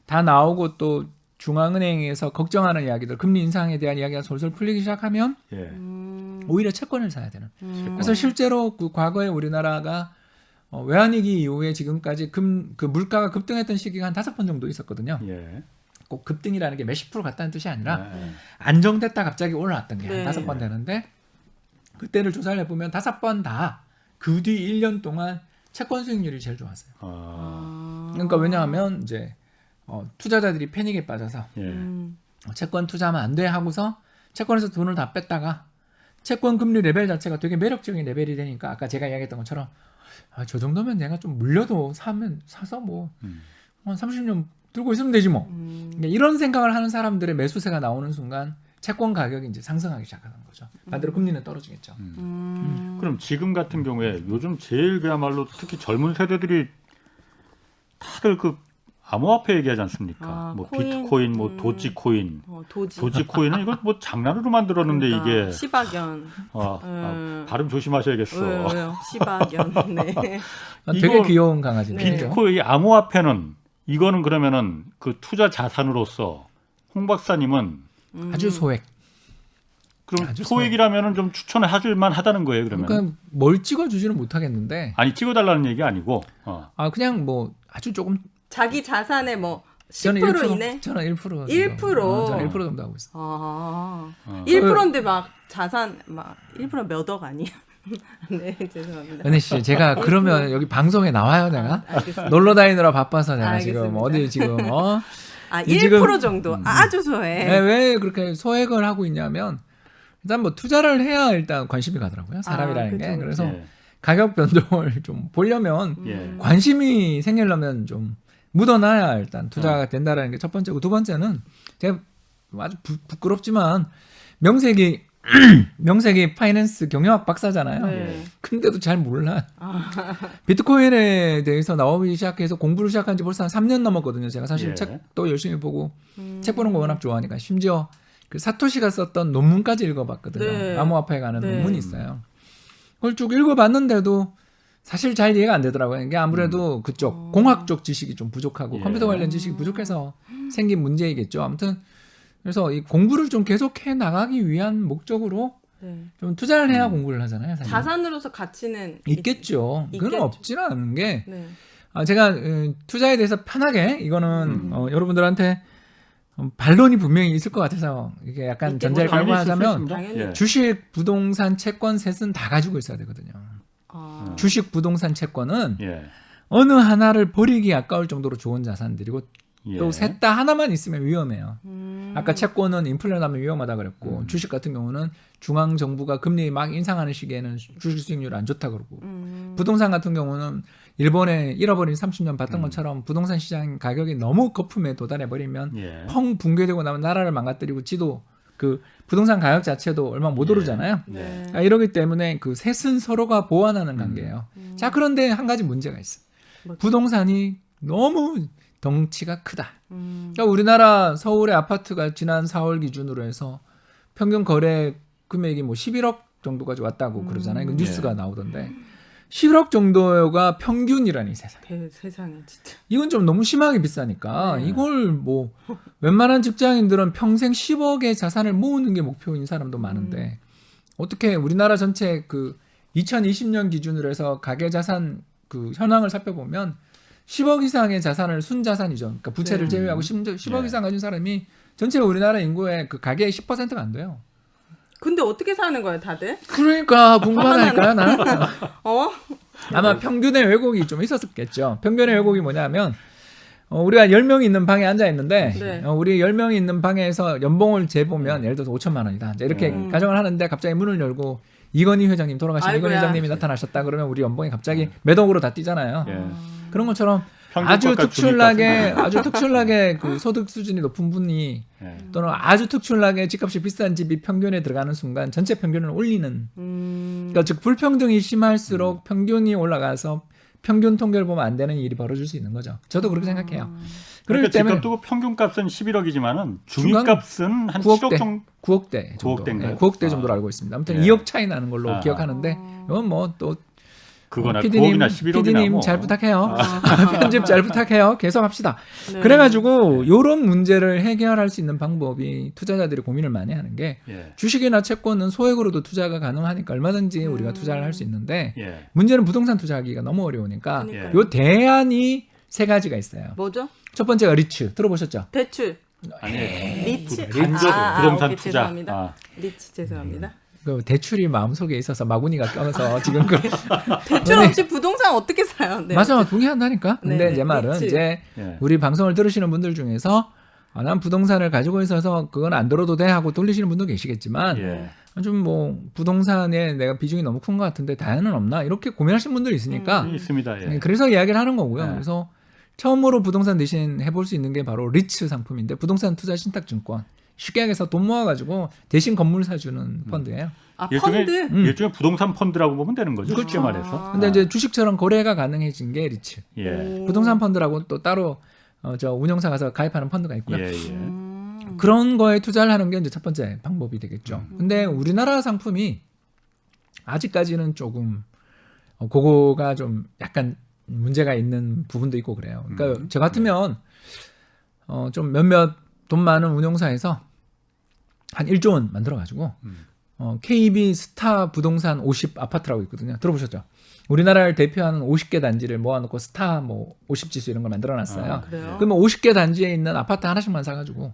B: 다 나오고 또 중앙은행에서 걱정하는 이야기들, 금리 인상에 대한 이야기가 솔솔 풀리기 시작하면
A: 예.
B: 오히려 채권을 사야 되는. 그래서 실제로 그 과거에 우리나라가 외환위기 이후에 지금까지 그 물가가 급등했던 시기가 한 5번 정도 있었거든요.
A: 예.
B: 꼭 급등이라는 게 몇십 프로 갔다는 뜻이 아니라
A: 네.
B: 안정됐다 갑자기 올라왔던 게
C: 네.
B: 한 5번 되는데 그때를 조사를 해보면 5번 다 그 뒤 1년 동안 채권 수익률이 제일 좋았어요. 그러니까 왜냐하면 이제 투자자들이 패닉에 빠져서
A: 예.
B: 채권 투자하면 안 돼 하고서 채권에서 돈을 다 뺐다가 채권 금리 레벨 자체가 되게 매력적인 레벨이 되니까 아까 제가 이야기했던 것처럼 저 정도면 내가 좀 물려도 사서 뭐 한 30년 들고 있으면 되지 뭐. 그러니까 이런 생각을 하는 사람들의 매수세가 나오는 순간 채권 가격이 이제 상승하기 시작하는 거죠. 반대로 금리는 떨어지겠죠.
A: 그럼 지금 같은 경우에 요즘 제일 그야말로 특히 젊은 세대들이 다들 그 암호화폐 얘기하지 않습니까? 뭐
C: 코인?
A: 비트코인, 뭐 도지코인.
C: 도지.
A: 도지코인은 이걸 뭐 장난으로 만들었는데
C: 그러니까,
A: 이게
C: 시바견.
A: 발음 조심하셔야겠어.
C: 왜요? 시바견. 네.
B: 되게
A: 이거
B: 귀여운 강아지죠.
C: 네.
A: 비트코인 암호화폐는 이거는 그러면은 그 투자 자산으로서 홍 박사님은
B: 아주 소액.
A: 그럼
B: 아주
A: 소액이라면은 좀 추천을 하실만 하다는 거예요, 그러면.
B: 그러니까 뭘 찍어주지는 못하겠는데
A: 아니 찍어달라는 얘기 아니고.
B: 그냥 뭐 아주 조금
C: 자기 자산의 뭐
B: 저는
C: 10%
B: 1%
C: 이내?
B: 저는 1%.
C: 1%?
B: 저는 1% 정도 하고 있어요.
C: 1%인데 막 자산 막 1% 몇 억 아니야? 네, 죄송합니다.
B: 은혜 씨, 제가 그러면 여기 방송에 나와요, 내가?
C: 알겠습니다.
B: 놀러 다니느라 바빠서 내가
C: 알겠습니다.
B: 지금 어디 지금
C: 1%
B: 지금
C: 정도 아주 소해.
B: 네, 왜 그렇게 소액을 하고 있냐면 일단 뭐 투자를 해야 일단 관심이 가더라고요, 사람이라는 게.
C: 그쵸.
B: 그래서
A: 예.
B: 가격 변동을 좀 보려면
A: 예.
B: 관심이 생기려면 좀 묻어놔야 일단 투자가 된다라는 게 첫 번째고, 두 번째는 제가 아주 부끄럽지만 명색이 파이낸스 경영학 박사잖아요.
C: 네.
B: 근데도 잘 몰라. 비트코인에 대해서 나오기 시작해서 공부를 시작한 지 벌써 한 3년 넘었거든요. 제가 사실
A: 예.
B: 책도 열심히 보고 책 보는 거 워낙 좋아하니까 심지어 그 사토시가 썼던 논문까지 읽어봤거든요.
C: 네.
B: 암호화폐에 관한
C: 네.
B: 논문이 있어요. 그걸 쭉 읽어봤는데도 사실 잘 이해가 안 되더라고요. 이게 아무래도 그쪽 공학 쪽 지식이 좀 부족하고
A: 예.
B: 컴퓨터 관련 지식이 부족해서 생긴 문제이겠죠. 아무튼 그래서 이 공부를 좀 계속해 나가기 위한 목적으로
C: 네.
B: 좀 투자를 해야 공부를 하잖아요. 사실.
C: 자산으로서 가치는
B: 있겠죠. 그건
C: 있겠죠.
B: 없지는 않은 게
C: 네.
B: 제가 투자에 대해서 편하게 이거는 여러분들한테 반론이 분명히 있을 것 같아서 이게 약간
C: 있겠죠.
B: 전제를 깔고
A: 당연히 있을 수
B: 하자면
A: 있습니다.
C: 당연히.
A: 예.
B: 주식, 부동산, 채권 셋은 다 가지고 있어야 되거든요. 주식, 부동산, 채권은
A: 예.
B: 어느 하나를 버리기 아까울 정도로 좋은 자산들이고
A: 예.
B: 또 셋 다 하나만 있으면 위험해요. 아까 채권은 인플레 나면 위험하다 그랬고 주식 같은 경우는 중앙 정부가 금리 막 인상하는 시기에는 주식 수익률 안 좋다 그러고 부동산 같은 경우는 일본에 잃어버린 30년 봤던 것처럼 부동산 시장 가격이 너무 거품에 도달해 버리면
A: 예.
B: 펑 붕괴되고 나면 나라를 망가뜨리고 지도 그 부동산 가격 자체도 얼마 못 오르잖아요.
C: 네.
B: 이러기 때문에 그 셋은 서로가 보완하는 관계예요. 자, 그런데 한 가지 문제가 있어.
C: 뭐죠?
B: 부동산이 너무 덩치가 크다. 그러니까 우리나라 서울의 아파트가 지난 4월 기준으로 해서 평균 거래 금액이 뭐 11억 정도까지 왔다고 그러잖아요. 이거 뉴스가 나오던데 11억 정도가 평균이라니 세상에.
C: 세상에 진짜.
B: 이건 좀 너무 심하게 비싸니까 이걸 뭐 웬만한 직장인들은 평생 10억의 자산을 모으는 게 목표인 사람도 많은데 어떻게 우리나라 전체 그 2020년 기준으로 해서 가계 자산 그 현황을 살펴보면 10억 이상의 자산을 순자산이죠. 그러니까 부채를
C: 네.
B: 제외하고 10억 이상 가진 사람이 전체 우리나라 인구의 그 가계의 10%가 안 돼요.
C: 근데 어떻게 사는 거야 다들?
B: 그러니까 궁금하다니까 나는.
C: 어?
B: 아마 평균의 왜곡이 좀 있었겠죠. 평균의 왜곡이 뭐냐면 우리가 10명이 있는 방에 앉아 있는데
C: 네.
B: 우리 10명이 있는 방에서 연봉을 재보면 예를 들어서 5천만 원이다. 이제 이렇게 가정을 하는데 갑자기 문을 열고 이건희 회장님 돌아가신 이건희
C: 아이고야.
B: 회장님이 나타나셨다 그러면 우리 연봉이 갑자기 몇 억으로 다 뛰잖아요.
A: 예.
B: 그런 것처럼
A: 평균값과
B: 아주 특출나게 그 소득 수준이 높은 분이
A: 예.
B: 또는 아주 특출나게 집값이 비싼 집이 평균에 들어가는 순간 전체 평균을 올리는 그러니까 즉 불평등이 심할수록 평균이 올라가서 평균 통계를 보면 안 되는 일이 벌어질 수 있는 거죠. 저도 그렇게 생각해요.
A: 그러니까
B: 그렇기 때문에
A: 집값도 평균값은 11억이지만은 중위값은 한 7억 정도.
B: 9억대 정도.
A: 9억대인가요?
B: 9억대 정도로 알고 있습니다. 아무튼
A: 예.
B: 2억 차이 나는 걸로
A: 아.
B: 기억하는데 이건 뭐또
A: 그거나
B: PD님,
A: 9억이나 11억이나
B: PD님
A: 뭐.
B: 잘 부탁해요. 편집 잘 부탁해요. 계속합시다.
C: 네.
B: 그래가지고 이런 문제를 해결할 수 있는 방법이 투자자들이 고민을 많이 하는 게
A: 예.
B: 주식이나 채권은 소액으로도 투자가 가능하니까 얼마든지 우리가 투자를 할 수 있는데
A: 예.
B: 문제는 부동산 투자하기가 너무 어려우니까
C: 그러니까요.
B: 요 대안이 세 가지가 있어요.
C: 뭐죠?
B: 첫 번째가 리츠 들어보셨죠?
C: 대출.
A: 아니.
C: 리츠.
A: 간접 부동산
C: 오케이,
A: 투자.
C: 죄송합니다.
A: 아.
C: 리츠 죄송합니다.
B: 그 대출이 마음속에 있어서 마구니가 껴서 지금 그
C: 대출 없이 부동산 어떻게 사요? 네.
B: 맞아 동의한다니까. 근데
C: 네,
B: 제 말은
C: 리츠.
B: 이제
A: 예.
B: 우리 방송을 들으시는 분들 중에서 난 부동산을 가지고 있어서 그건 안 들어도 돼 하고 돌리시는 분도 계시겠지만
A: 예.
B: 좀 뭐 부동산에 내가 비중이 너무 큰 것 같은데 다양은 없나 이렇게 고민하시는 분들이 있으니까
A: 있습니다. 예.
B: 그래서 이야기를 하는 거고요.
A: 네.
B: 그래서 처음으로 부동산 대신 해볼 수 있는 게 바로 리츠 상품인데 부동산 투자 신탁증권 쉽게 얘기해서 돈 모아가지고 대신 건물 사주는 펀드예요.
C: 아
A: 일종의
C: 펀드.
A: 일종의 부동산 펀드라고 보면 되는 거죠. 쉽게 말해서.
B: 근데 이제 주식처럼 거래가 가능해진 게 리츠.
A: 예.
B: 부동산 펀드라고 또 따로 저 운영사 가서 가입하는 펀드가 있고요.
A: 예. 예.
B: 그런 거에 투자를 하는 게 이제 첫 번째 방법이 되겠죠. 근데 우리나라 상품이 아직까지는 조금 그거가 좀 약간 문제가 있는 부분도 있고 그래요. 그러니까 저 같으면 좀 몇몇 돈 많은 운용사에서 한 1조 원 만들어가지고 KB 스타 부동산 50 아파트라고 있거든요. 들어보셨죠? 우리나라를 대표하는 50개 단지를 모아놓고 스타 뭐 50지수 이런 걸 만들어놨어요.
C: 그래요?
B: 그러면 50개 단지에 있는 아파트 하나씩만 사가지고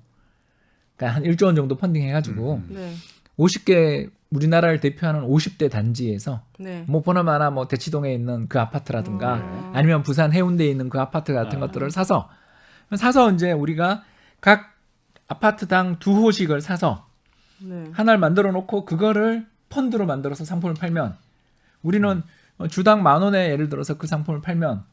B: 그러니까 한 1조 원 정도 펀딩해가지고
C: 네.
B: 50개 우리나라를 대표하는 50대 단지에서
C: 네.
B: 뭐 보나마나 뭐 대치동에 있는 그 아파트라든가 아니면 부산 해운대에 있는 그 아파트 같은 것들을 사서 이제 우리가 각 아파트당 2호씩을 사서
C: 네.
B: 하나를 만들어 놓고 그거를 펀드로 만들어서 상품을 팔면 우리는 주당 10,000원에 예를 들어서 그 상품을 팔면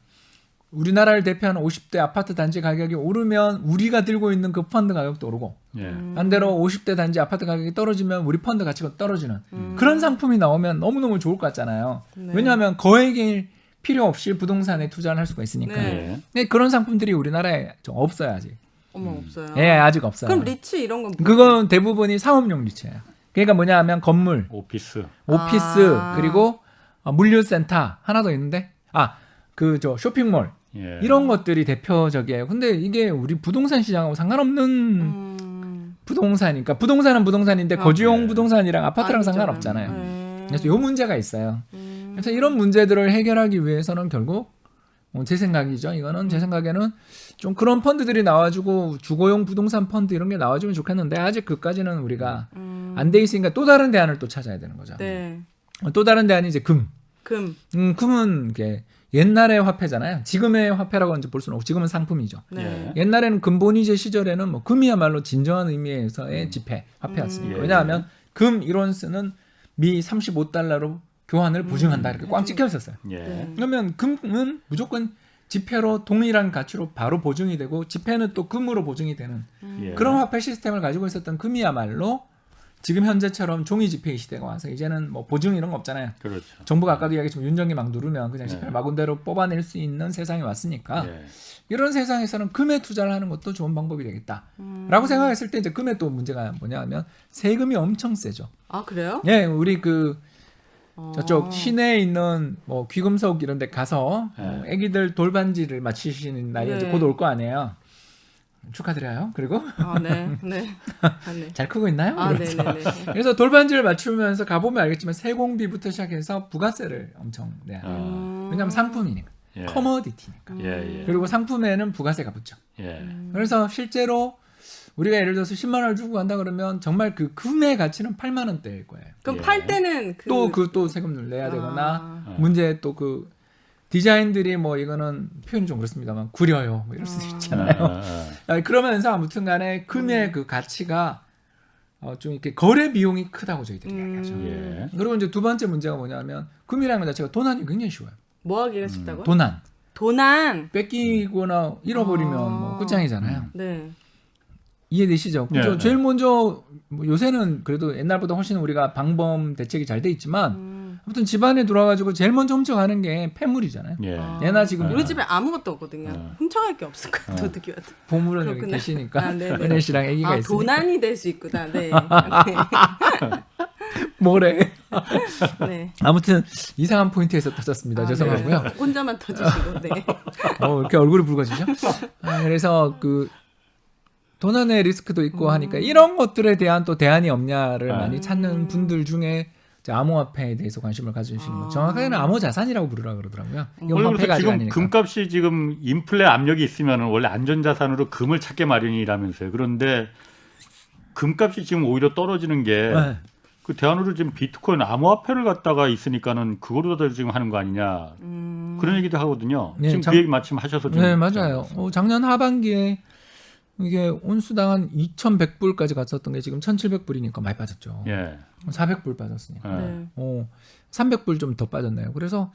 B: 우리나라를 대표하는 50대 아파트 단지 가격이 오르면 우리가 들고 있는 그 펀드 가격도 오르고
A: 예.
B: 반대로 50대 단지 아파트 가격이 떨어지면 우리 펀드 가치가 떨어지는 그런 상품이 나오면 너무너무 좋을 것 같잖아요.
C: 네.
B: 왜냐하면 거액이 필요 없이 부동산에 투자를 할 수가 있으니까.
C: 네.
A: 예.
B: 근데 그런 상품들이 우리나라에 좀 없어요 아직.
C: 어머 없어요.
B: 예, 아직 없어요.
C: 그럼 리츠 이런 건
B: 그건 대부분이 사업용 리츠예요. 그러니까 뭐냐 하면 건물,
A: 오피스.
B: 오피스
C: 아.
B: 그리고 물류센터 하나 더 있는데 그 저 쇼핑몰
A: 예.
B: 이런 것들이 대표적이에요. 근데 이게 우리 부동산 시장하고 상관없는 부동산이니까 부동산은 부동산인데 거주용
A: 네.
B: 부동산이랑 아파트랑
C: 아니죠.
B: 상관없잖아요. 그래서 이 문제가 있어요. 그래서 이런 문제들을 해결하기 위해서는 결국 제 생각이죠. 이거는 제 생각에는 좀 그런 펀드들이 나와주고 주거용 부동산 펀드 이런 게 나와주면 좋겠는데 아직 그까지는 우리가 안 돼 있으니까 또 다른 대안을 또 찾아야 되는 거죠.
C: 네.
B: 또 다른 대안이 이제 금.
C: 금.
B: 금은 이게 옛날의 화폐잖아요. 지금의 화폐라고 이제 볼 수는 없고 지금은 상품이죠.
C: 네.
B: 옛날에는 금본위제 시절에는 뭐 금이야말로 진정한 의미에서의 지폐 화폐였습니다.
A: 예.
B: 왜냐하면 금 1온스는 미 35달러로 교환을 보증한다 이렇게 꽝 찍혀 있었어요.
A: 예.
C: 네.
B: 그러면 금은 무조건 지폐로 동일한 가치로 바로 보증이 되고 지폐는 또 금으로 보증이 되는
A: 예.
B: 그런 화폐 시스템을 가지고 있었던 금이야말로 지금 현재처럼 종이 지폐 시대가 와서 이제는 뭐 보증 이런 거 없잖아요.
A: 그렇죠.
B: 정부가 아까도 이야기했지만 윤정기 막 누르면 그냥
A: 네.
B: 지폐를 마군대로 뽑아낼 수 있는 세상이 왔으니까
A: 예.
B: 이런 세상에서는 금에 투자를 하는 것도 좋은 방법이 되겠다라고 생각했을 때 이제 금의 또 문제가 뭐냐면 세금이 엄청 세죠.
C: 아 그래요?
B: 예, 우리 저쪽 시내에 있는 뭐 귀금속 이런 데 가서
A: 네.
B: 애기들 돌반지를 맞히시는 날이
C: 네.
B: 이제 곧 올 거 아니에요. 축하드려요. 그리고
C: 네. 아, 네.
B: 잘 크고 있나요?
C: 아,
B: 이러면서.
C: 네네네.
B: 그래서 돌반지를 맞추면서 가보면 알겠지만 세공비부터 시작해서 부가세를 엄청 내야 돼요. 왜냐하면 상품이니까.
A: 예.
B: 커머디티니까.
A: 예.
B: 그리고 상품에는 부가세가 붙죠.
A: 예.
B: 그래서 실제로 우리가 예를 들어서 10만 원을 주고 간다 그러면 정말 그 금의 가치는 8만 원대일 거예요.
C: 그럼
A: 예.
C: 팔 때는
B: 또 세금을 내야 되거나
C: 아.
B: 문제 또 그 디자인들이 뭐 이거는 표현이 좀 그렇습니다만 구려요 뭐 이럴 수도 있잖아요. 그러면서 아무튼간에 금의 그 가치가 좀 이렇게 거래 비용이 크다고 저희들이 이야기하죠.
A: 예.
B: 그리고 이제 두 번째 문제가 뭐냐면 금이라는 것 자체가 도난이 굉장히 쉬워요.
C: 뭐 하기가 쉽다고요?
B: 도난
C: 도난.
B: 뺏기거나 잃어버리면 뭐 끝장이잖아요.
C: 네.
B: 이해되시죠?
A: 예,
B: 그죠?
A: 예.
B: 제일 먼저 뭐 요새는 그래도 옛날보다 훨씬 우리가 방범 대책이 잘 돼 있지만 아무튼 집안에 들어와가지고 제일 먼저 훔쳐가는 게 폐물이잖아요.
A: 예.
B: 얘나 지금
C: 우리 집에 아무것도 없거든요. 훔쳐갈 게 없을 거야. 도둑이 와도.
B: 보물은 여기
C: 그렇구나.
B: 계시니까
C: 아, 네네.
B: 은혜 씨랑 아기가 있으니까
C: 도난이 될 수 있구나. 네.
B: 뭐래?
C: 네.
B: 아무튼 이상한 포인트에서 터졌습니다. 죄송하고요.
C: 네. 혼자만 터지시고. 네.
B: 이렇게 얼굴이 붉어지죠? 그래서 그 도난의 리스크도 있고 하니까 이런 것들에 대한 또 대안이 없냐를 많이 찾는 분들 중에 이제 암호화폐에 대해서 관심을 가지시는 거. 정확하게는 암호자산이라고 부르라 그러더라고요. 이건
A: 원래
B: 화폐가
A: 그래서
B: 아직
A: 지금
B: 아니니까.
A: 금값이 지금 인플레 압력이 있으면 원래 안전자산으로 금을 찾게 마련이라면서요. 그런데 금값이 지금 오히려 떨어지는 게
B: 네.
A: 그 대안으로 지금 비트코인 암호화폐를 갖다가 있으니까 그거로다 지금 하는 거 아니냐 그런 얘기도 하거든요.
B: 네,
A: 지금 그 얘기 마침 하셔서 좀
B: 네, 맞아요. 작년 하반기에 이게 온수당 한 2,100불까지 갔었던 게 지금 1,700불이니까 많이 빠졌죠.
A: 예.
B: 400불 빠졌으니까.
A: 예.
C: 네.
B: 300불 좀 더 빠졌네요. 그래서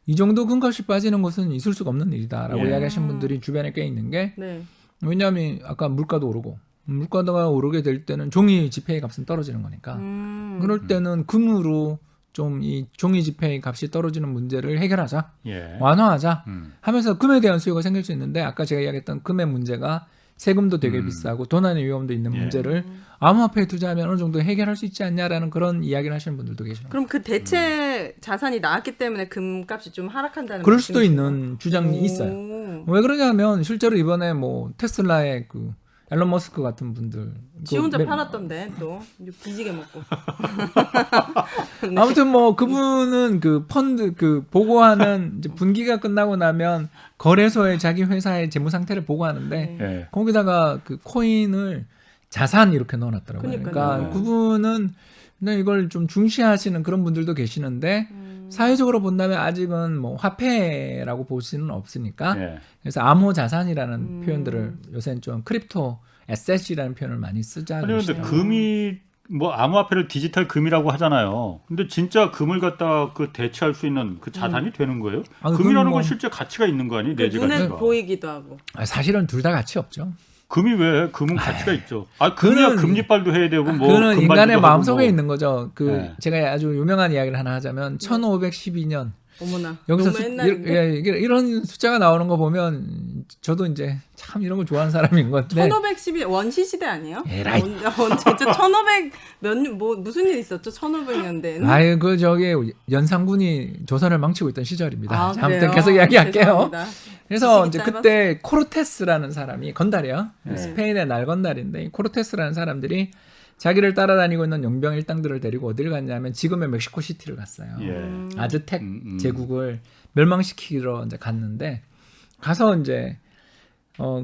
B: 이 정도 금값이 빠지는 것은 있을 수가 없는 일이다라고
A: 예.
B: 이야기하신 분들이 주변에 꽤 있는 게
C: 네.
B: 왜냐하면 아까 물가도 오르고 물가가 오르게 될 때는 종이 지폐의 값은 떨어지는 거니까 그럴 때는 금으로 좀 이 종이 지폐의 값이 떨어지는 문제를 해결하자,
A: 예.
B: 완화하자
A: 음.
B: 하면서 금에 대한 수요가 생길 수 있는데 아까 제가 이야기했던 금의 문제가 세금도 되게 비싸고 도난의 위험도 있는
A: 예.
B: 문제를 암호화폐에 투자하면 어느 정도 해결할 수 있지 않냐라는 그런 이야기를 하시는 분들도 계시는 거예요.
C: 그럼 그 대체 자산이 나왔기 때문에 금값이 좀 하락한다는
B: 그럴 수도
C: 말씀이신가요?
B: 있는 주장이
C: 오.
B: 있어요. 왜 그러냐면 실제로 이번에 뭐 테슬라의 그 앨런 머스크 같은 분들
C: 지
B: 그
C: 혼자
B: 매-
C: 팔았던데 또 뒤지게 먹고.
B: 아무튼 뭐 그분은 그 펀드 그 보고하는 이제 분기가 끝나고 나면 거래소에 자기 회사의 재무 상태를 보고하는데
A: 예.
B: 거기다가 그 코인을 자산 이렇게 넣어놨더라고요.
C: 그러니까요.
B: 그러니까 그분은 근데 이걸 좀 중시하시는 그런 분들도 계시는데 사회적으로 본다면 아직은 뭐 화폐라고 볼 수는 없으니까
A: 예.
B: 그래서 암호 자산이라는 표현들을 요새는 좀 크립토 에셋이라는 표현을 많이 쓰자.
A: 아니 근데 금이 뭐 암호화폐를 디지털 금이라고 하잖아요. 근데 진짜 금을 갖다 그 대체할 수 있는 그 자산이 되는 거예요?
B: 아,
A: 금이라는
B: 그건 뭐-
A: 건 실제 가치가 있는 거 아니?
C: 그
A: 내지
C: 눈에
A: 가치가.
C: 보이기도 하고.
B: 사실은 둘 다 가치 없죠.
A: 금이 왜? 금은 가치가 있죠. 금이야
B: 그는-
A: 금리빨도 해야 되고 뭐
B: 그거는
A: 금반지도
B: 인간의
A: 하고
B: 마음속에
A: 뭐.
B: 있는 거죠. 그
A: 네.
B: 제가 아주 유명한 이야기를 하나 하자면 1512년
C: 어머나.
B: 여기서
C: 너무 옛날인데.
B: 이런 숫자가 나오는 거 보면 저도 이제 참 이런 거 좋아하는 사람인 건데
C: 1512 원시 시대 아니에요?
B: 에라이.
C: 진짜 1500 뭐 무슨 일 있었죠? 1500년대는.
B: 아유 그 저기 연산군이 조선을 망치고 있던 시절입니다.
C: 아,
B: 아무튼
C: 그래요?
B: 계속 이야기할게요.
C: 죄송합니다.
B: 그래서
C: 지식이
B: 이제
C: 짧아서.
B: 그때 코르테스라는 사람이 건달이요.
C: 네.
B: 스페인의 날 건달인데 이 코르테스라는 사람들이 자기를 따라다니고 있는 용병 일당들을 데리고 어디를 갔냐면 지금의 멕시코 시티를 갔어요.
A: 예.
B: 아즈텍 제국을 멸망시키러 이제 갔는데 가서 이제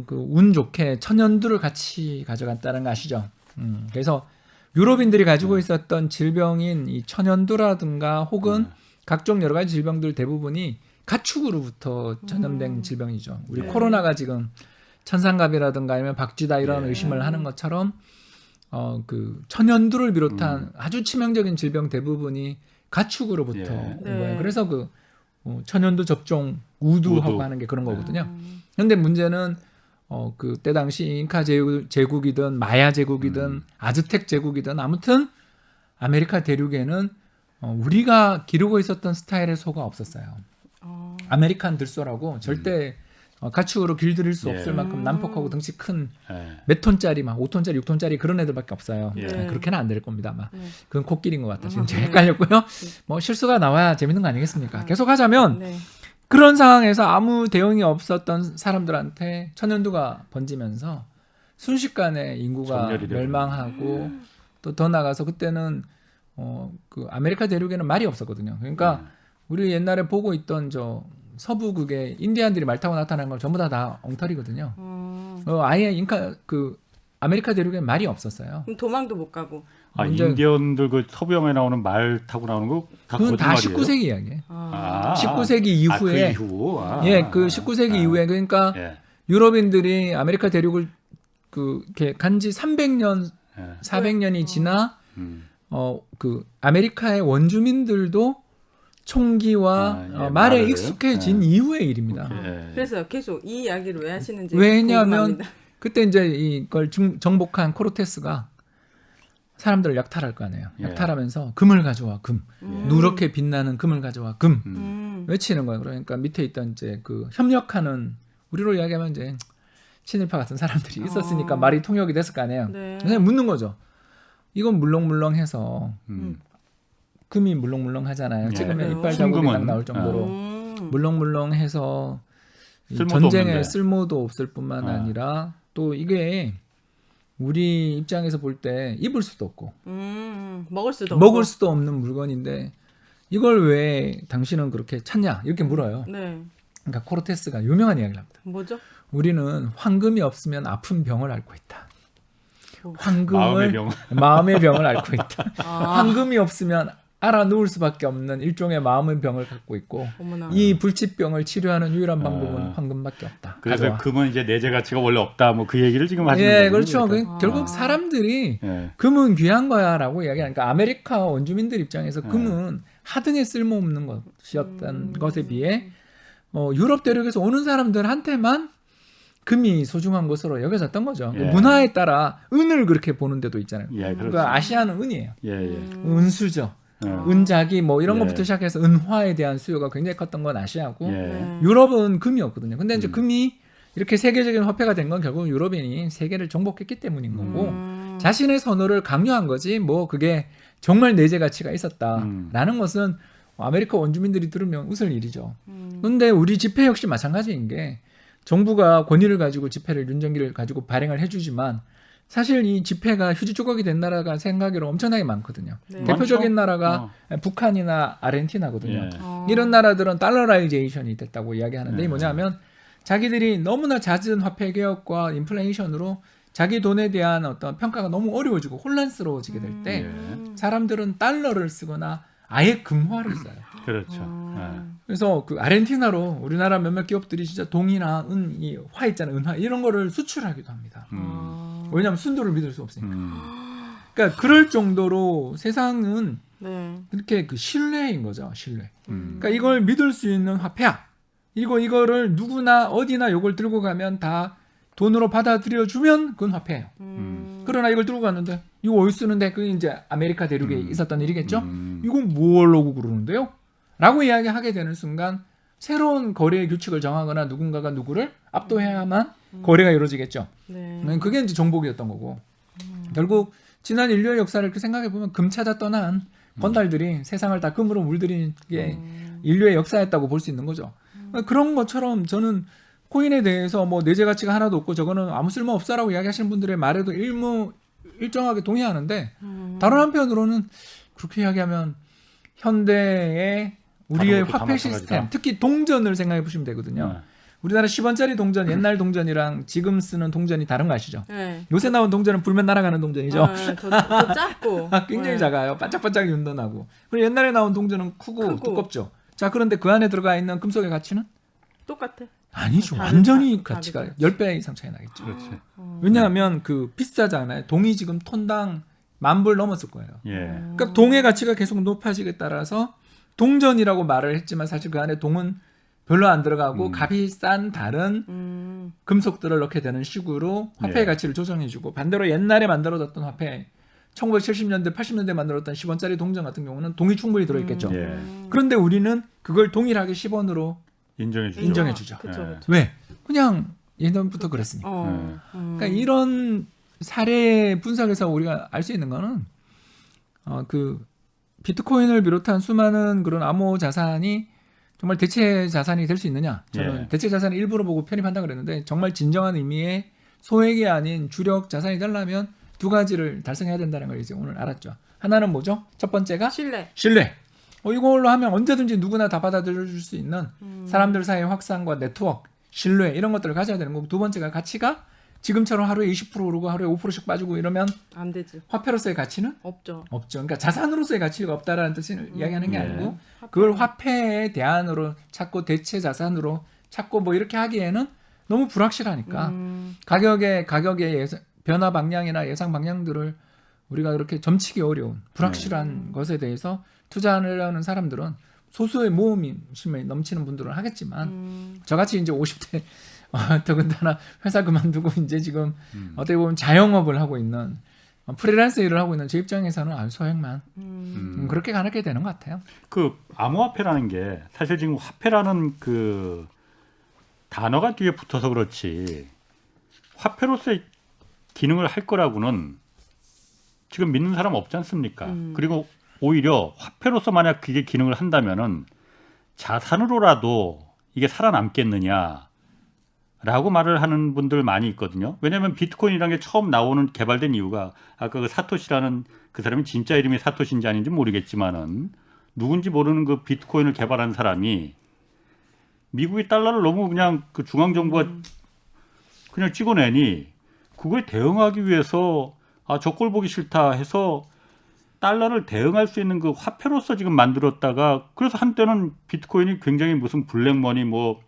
B: 그 운 좋게 천연두를 같이 가져갔다는 거 아시죠? 그래서 유럽인들이 가지고 있었던 질병인 이 천연두라든가 혹은 각종 여러 가지 질병들 대부분이 가축으로부터 전염된 질병이죠. 우리
C: 네.
B: 코로나가 지금 천상갑이라든가 아니면 박쥐다 이런
A: 네.
B: 의심을 하는 것처럼 그 천연두를 비롯한 아주 치명적인 질병 대부분이 가축으로부터
A: 예.
B: 온
C: 네.
B: 거예요. 그래서 그 천연두 접종 우두하고
A: 우두.
B: 하는 게 그런 거거든요. 그런데 문제는 그때 당시 잉카 제국이든 마야 제국이든 아즈텍 제국이든 아무튼 아메리카 대륙에는 우리가 기르고 있었던 스타일의 소가 없었어요. 아메리칸 들소라고 절대 가축으로 길들일 수 없을 만큼 난폭하고 덩치 큰 몇 톤짜리 막 5톤짜리 6톤짜리 그런 애들밖에 없어요. 그렇게는 안 될 겁니다. 아마 그건 코끼리인 것 같아. 지금 헷갈렸고요. 뭐 실수가 나와야 재밌는 거 아니겠습니까? 계속 하자면 그런 상황에서 아무 대응이 없었던 사람들한테 천연두가 번지면서 순식간에 인구가 멸망하고 또 더 나가서 그때는 그 아메리카 대륙에는 말이 없었거든요. 그러니까 우리 옛날에 보고 있던 저 서부극에 인디안들이 말 타고 나타나는 걸 전부 다 엉터리거든요. 아예 그 아메리카 대륙에 말이 없었어요.
C: 그럼 도망도 못 가고.
A: 인디언들 그 서부 영화에 나오는 말 타고 나오는 거 다
B: 그건 다
A: 거짓말이에요?
B: 19세기 이야기예요. 19세기 이후에
A: 그 이후?
B: 그 19세기 이후에 그러니까 유럽인들이 아메리카 대륙을 이렇게 간지 300년 400년이 지나 그 아메리카의 원주민들도 총기와 말에 익숙해진 이후의 일입니다.
C: 그래서 계속 이 이야기를 왜 하시는지
B: 왜냐하면
C: 궁금합니다.
B: 그때 이제 이걸 정복한 코르테스가 사람들을 약탈할 거 아니에요. 약탈하면서 금을 가져와 금, 누렇게 빛나는 금을 가져와 금 외치는 거예요. 그러니까 밑에 있던 이제 그 협력하는 우리로 이야기하면 이제 친일파 같은 사람들이 있었으니까 말이 통역이 됐을 거 아니에요. 그냥 묻는 거죠. 이건 물렁물렁해서 금이 물렁물렁하잖아요. 찍으면 이빨 자국이 딱 나올 정도로 물렁물렁해서 전쟁에
A: 없는데.
B: 쓸모도 없을 뿐만 아니라 또 이게 우리 입장에서 볼 때 입을 수도 없고
C: 먹을 수도
B: 없는 물건인데 이걸 왜 당신은 그렇게 찾냐 이렇게 물어요. 그러니까 코르테스가 유명한 이야기를 합니다.
C: 뭐죠?
B: 우리는 황금이 없으면 아픈 병을 앓고 있다.
A: 마음의 병을
B: 앓고 있다. 황금이 없으면 알아 누울 수밖에 없는 일종의 마음의 병을 갖고 있고
C: 어머나.
B: 이 불치병을 치료하는 유일한 방법은 황금밖에 없다.
A: 그래서
B: 가져와.
A: 금은 이제 내재 가치가 원래 없다. 뭐 그 얘기를 지금 하시는 거예요.
B: 그렇죠. 결국 사람들이 금은 귀한 거야라고 이야기하니까 아메리카 원주민들 입장에서 금은 하등에 쓸모없는 것이었던 것에 비해 유럽 대륙에서 오는 사람들한테만 금이 소중한 것으로 여겨졌던 거죠. 문화에 따라 은을 그렇게 보는 데도 있잖아요. 그러니까 아시아는 은이에요. 은수저, 은자기 뭐 이런 것부터 시작해서 은화에 대한 수요가 굉장히 컸던 건 아시아고 유럽은 금이었거든요. 근데 이제 금이 이렇게 세계적인 화폐가 된 건 결국 유럽인이 세계를 정복했기 때문인 거고 자신의 선호를 강요한 거지 뭐 그게 정말 내재 가치가 있었다라는 것은 아메리카 원주민들이 들으면 웃을 일이죠. 그런데 우리 집회 역시 마찬가지인 게 정부가 권위를 가지고 집회를 윤정기를 가지고 발행을 해주지만 사실 이 집회가 휴지 조각이 된 나라가 생각으로 엄청나게 많거든요. 대표적인 나라가 북한이나 아르헨티나거든요. 이런 나라들은 달러라이제이션이 됐다고 이야기하는데 이게 뭐냐면 자기들이 너무나 잦은 화폐 개혁과 인플레이션으로 자기 돈에 대한 어떤 평가가 너무 어려워지고 혼란스러워지게 될 때 사람들은 달러를 쓰거나 아예 금화를 써요.
A: 그렇죠.
B: 그래서 그 아르헨티나로 우리나라 몇몇 기업들이 진짜 동이나 은, 이 화 있잖아요. 은화 이런 거를 수출하기도 합니다. 왜냐하면 순도를 믿을 수 없으니까. 그러니까 그럴 정도로 세상은 이렇게 그 신뢰인 거죠. 신뢰. 그러니까 이걸 믿을 수 있는 화폐야. 이거를 누구나 어디나 이걸 들고 가면 다 돈으로 받아들여 주면 그건 화폐예요. 그러나 이걸 들고 갔는데 이거 어디 쓰는데 그게 이제 아메리카 대륙에 있었던 일이겠죠. 이건 뭐하려고 그러는데요? 라고 이야기하게 되는 순간 새로운 거래의 규칙을 정하거나 누군가가 누구를 압도해야만 거래가 이루어지겠죠. 그게 이제 정복이었던 거고 결국 지난 인류의 역사를 이렇게 생각해 보면 금 찾아 떠난 건달들이 세상을 다 금으로 물들인 게 인류의 역사였다고 볼 수 있는 거죠. 그런 것처럼 저는 코인에 대해서 뭐 내재 가치가 하나도 없고 저거는 아무 쓸모 없어라고 이야기하시는 분들의 말에도 일정하게 동의하는데 다른 한편으로는 그렇게 이야기하면 현대의 우리의 화폐 시스템, 특히 동전을 생각해 보시면 되거든요. 우리나라 10원짜리 동전, 옛날 동전이랑 지금 쓰는 동전이 다른 거 아시죠? 요새 나온 동전은 불면 날아가는 동전이죠.
C: 더 작고
B: 굉장히 작아요. 반짝반짝 윤던하고. 그리고 옛날에 나온 동전은 크고 두껍죠. 자, 그런데 그 안에 들어가 있는 금속의 가치는?
C: 똑같아.
B: 아니죠. 완전히 가치가 10배 이상 차이 나겠죠. 왜냐하면 그 비싸잖아요. 동이 지금 톤당 10,000불 넘었을 거예요. 그러니까 동의 가치가 계속 높아지게 따라서 동전이라고 말을 했지만 사실 그 안에 동은 별로 안 들어가고 값이 싼 다른 금속들을 넣게 되는 식으로 화폐의 가치를 조정해주고 반대로 옛날에 만들어졌던 화폐 1970년대, 80년대 만들었던 10원짜리 동전 같은 경우는 동이 충분히 들어있겠죠.
A: 예.
B: 그런데 우리는 그걸 동일하게 10원으로
A: 인정해 주죠.
B: 인정해주죠.
C: 그쵸,
A: 예.
C: 그쵸.
B: 왜? 그냥 예전부터 그랬으니까. 그러니까 이런 사례 분석에서 우리가 알 수 있는 거는 그 비트코인을 비롯한 수많은 그런 암호 자산이 정말 대체 자산이 될 수 있느냐? 저는
A: 예.
B: 대체 자산의 일부로 보고 편입한다 그랬는데 정말 진정한 의미의 소액이 아닌 주력 자산이 되려면 두 가지를 달성해야 된다는 걸 이제 오늘 알았죠. 하나는 뭐죠? 첫 번째가
C: 신뢰.
B: 신뢰. 이걸로 하면 언제든지 누구나 다 받아들일 수 있는 사람들 사이의 확산과 네트워크, 신뢰 이런 것들을 가져야 되는 거고 두 번째가 가치가 지금처럼 하루에 20% 오르고 하루에 5%씩 빠지고 이러면
C: 안 되지.
B: 화폐로서의 가치는
C: 없죠.
B: 없죠. 그러니까 자산으로서의 가치가 없다라는 뜻을 이야기하는 게
A: 네.
B: 아니고 그걸 화폐의 대안으로 찾고 대체 자산으로 찾고 뭐 이렇게 하기에는 너무 불확실하니까 가격의 변화 방향이나 예상 방향들을 우리가 그렇게 점치기 어려운 불확실한 것에 대해서 투자하려는 사람들은 소수의 모험심이 넘치는 분들은 하겠지만 저같이 이제 50대 더군다나 회사 그만두고 이제 지금 어떻게 보면 자영업을 하고 있는 프리랜서 일을 하고 있는 제 입장에서는 소액만 그렇게 가능하게 되는 것 같아요.
A: 그 암호화폐라는 게 사실 지금 화폐라는 그 단어가 뒤에 붙어서 그렇지 화폐로서의 기능을 할 거라고는 지금 믿는 사람 없지 않습니까? 그리고 오히려 화폐로서 만약 그게 기능을 한다면은 자산으로라도 이게 살아남겠느냐라고 말을 하는 분들 많이 있거든요. 왜냐하면 비트코인이라는 게 처음 나오는 개발된 이유가 아까 그 사토시라는 그 사람이 진짜 이름이 사토시인지 아닌지 모르겠지만은 누군지 모르는 그 비트코인을 개발한 사람이 미국의 달러를 너무 그냥 그 중앙 정부가 그냥 찍어내니 그거에 대응하기 위해서 저 꼴 보기 싫다 해서 달러를 대응할 수 있는 그 화폐로서 지금 만들었다가 그래서 한때는 비트코인이 굉장히 무슨 블랙머니 뭐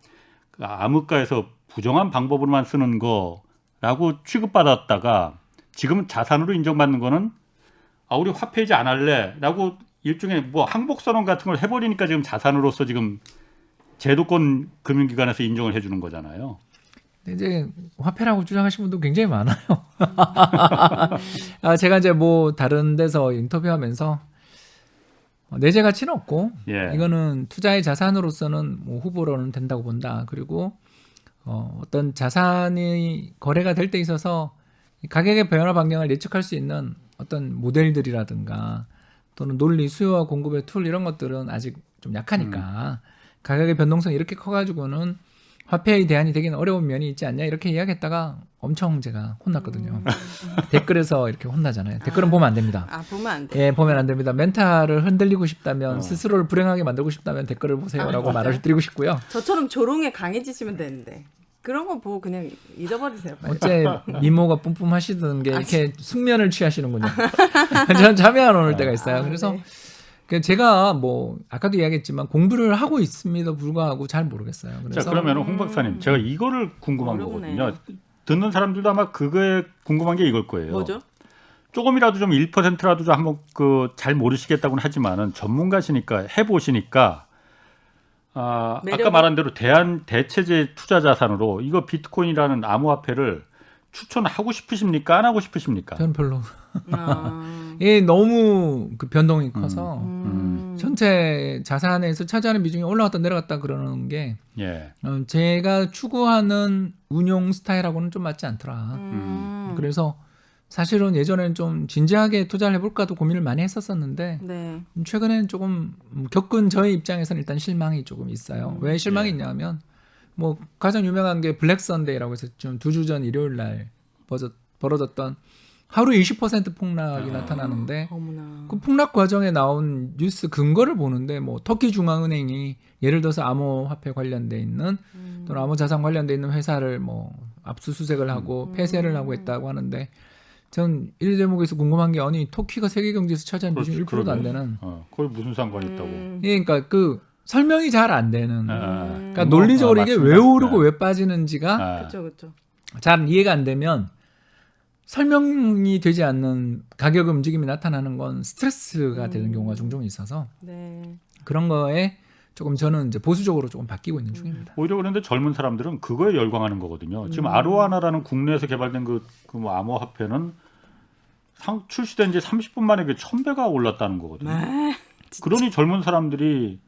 A: 암흑가에서 부정한 방법으로만 쓰는 거라고 취급받았다가 지금 자산으로 인정받는 거는 우리 화폐이지 안 할래라고 일종의 뭐 항복선언 같은 걸 해버리니까 지금 자산으로서 지금 제도권 금융기관에서 인정을 해주는 거잖아요.
B: 근데 이제 화폐라고 주장하시는 분도 굉장히 많아요. 제가 이제 뭐 다른 데서 인터뷰하면서 내재 가치는 없고
A: 예.
B: 이거는 투자의 자산으로서는 뭐 후보로는 된다고 본다. 그리고 어떤 자산이 거래가 될 때 있어서 가격의 변화 방향을 예측할 수 있는 어떤 모델들이라든가 또는 논리, 수요와 공급의 툴 이런 것들은 아직 좀 약하니까 가격의 변동성이 이렇게 커가지고는 화폐의 대안이 되기는 어려운 면이 있지 않냐 이렇게 이야기했다가 엄청 제가 혼났거든요. 댓글에서 이렇게 혼나잖아요. 댓글은 보면 안 됩니다.
C: 보면 안 돼.
B: 예, 보면 안 됩니다. 멘탈을 흔들리고 싶다면 스스로를 불행하게 만들고 싶다면 댓글을 보세요라고 말을 드리고 싶고요.
C: 저처럼 조롱에 강해지시면 되는데 그런 거 보고 그냥 잊어버리세요. 빨리.
B: 어째 미모가 뿜뿜하시던 게 이렇게 숙면을 취하시는군요. 저는 잠이 안 오는 때가 있어요. 그래서
C: 네.
B: 제가 뭐 아까도 이야기했지만 공부를 하고 있음에도 불구하고 잘 모르겠어요. 그래서
A: 자 그러면 홍 박사님 제가 이거를 궁금한
C: 어렵네.
A: 거거든요. 듣는 사람들도 아마 그거에 궁금한 게 이걸 거예요.
C: 뭐죠?
A: 조금이라도 좀 1%라도 좀 한번 그 잘 모르시겠다고는 하지만은 전문가시니까 해보시니까 아까 말한 대로 대체제 투자 자산으로 이거 비트코인이라는 암호화폐를 추천하고 싶으십니까? 안 하고 싶으십니까?
B: 저는 별로. 예, 너무 그 변동이 커서 전체 자산에서 차지하는 비중이 올라갔다 내려갔다 그러는 게
A: 예.
B: 제가 추구하는 운용 스타일하고는 좀 맞지 않더라. 그래서 사실은 예전에는 좀 진지하게 투자를 해볼까도 고민을 많이 했었었는데
C: 네.
B: 최근에는 조금 겪은 저희 입장에서는 일단 실망이 조금 있어요. 왜 실망이 있냐면 뭐 가장 유명한 게 블랙 선데이라고 해서 좀 2주 전 일요일 날 벌어졌던 하루 20% 폭락이 나타나는데
C: 어머나.
B: 그 폭락 과정에 나온 뉴스 근거를 보는데 뭐 터키 중앙은행이 예를 들어서 암호화폐 관련돼 있는 또는 암호자산 관련돼 있는 회사를 뭐 압수수색을 하고 폐쇄를 하고 있다고 하는데 전 이 대목에서 궁금한 게 아니 터키가 세계 경제에서 차지하는 비중이 1%도 안 되는
A: 거기 무슨 상관이 있다고?
B: 예, 그러니까 그 설명이 잘 안 되는 그러니까
A: 뭐,
B: 논리적으로 이게 왜
A: 맞습니다.
B: 오르고 왜 빠지는지가
C: 그렇죠.
B: 잘 이해가 안 되면 설명이 되지 않는 가격 움직임이 나타나는 건 스트레스가 되는 경우가 종종 있어서
C: 네.
B: 그런 거에 조금 저는 이제 보수적으로 조금 바뀌고 있는 중입니다.
A: 오히려 그런데 젊은 사람들은 그거에 열광하는 거거든요. 지금 아로하나라는 국내에서 개발된 그 뭐 암호화폐는 출시된 지 30분 만에 그 1000배가 올랐다는 거거든요.
C: 네.
A: 그러니 젊은 사람들이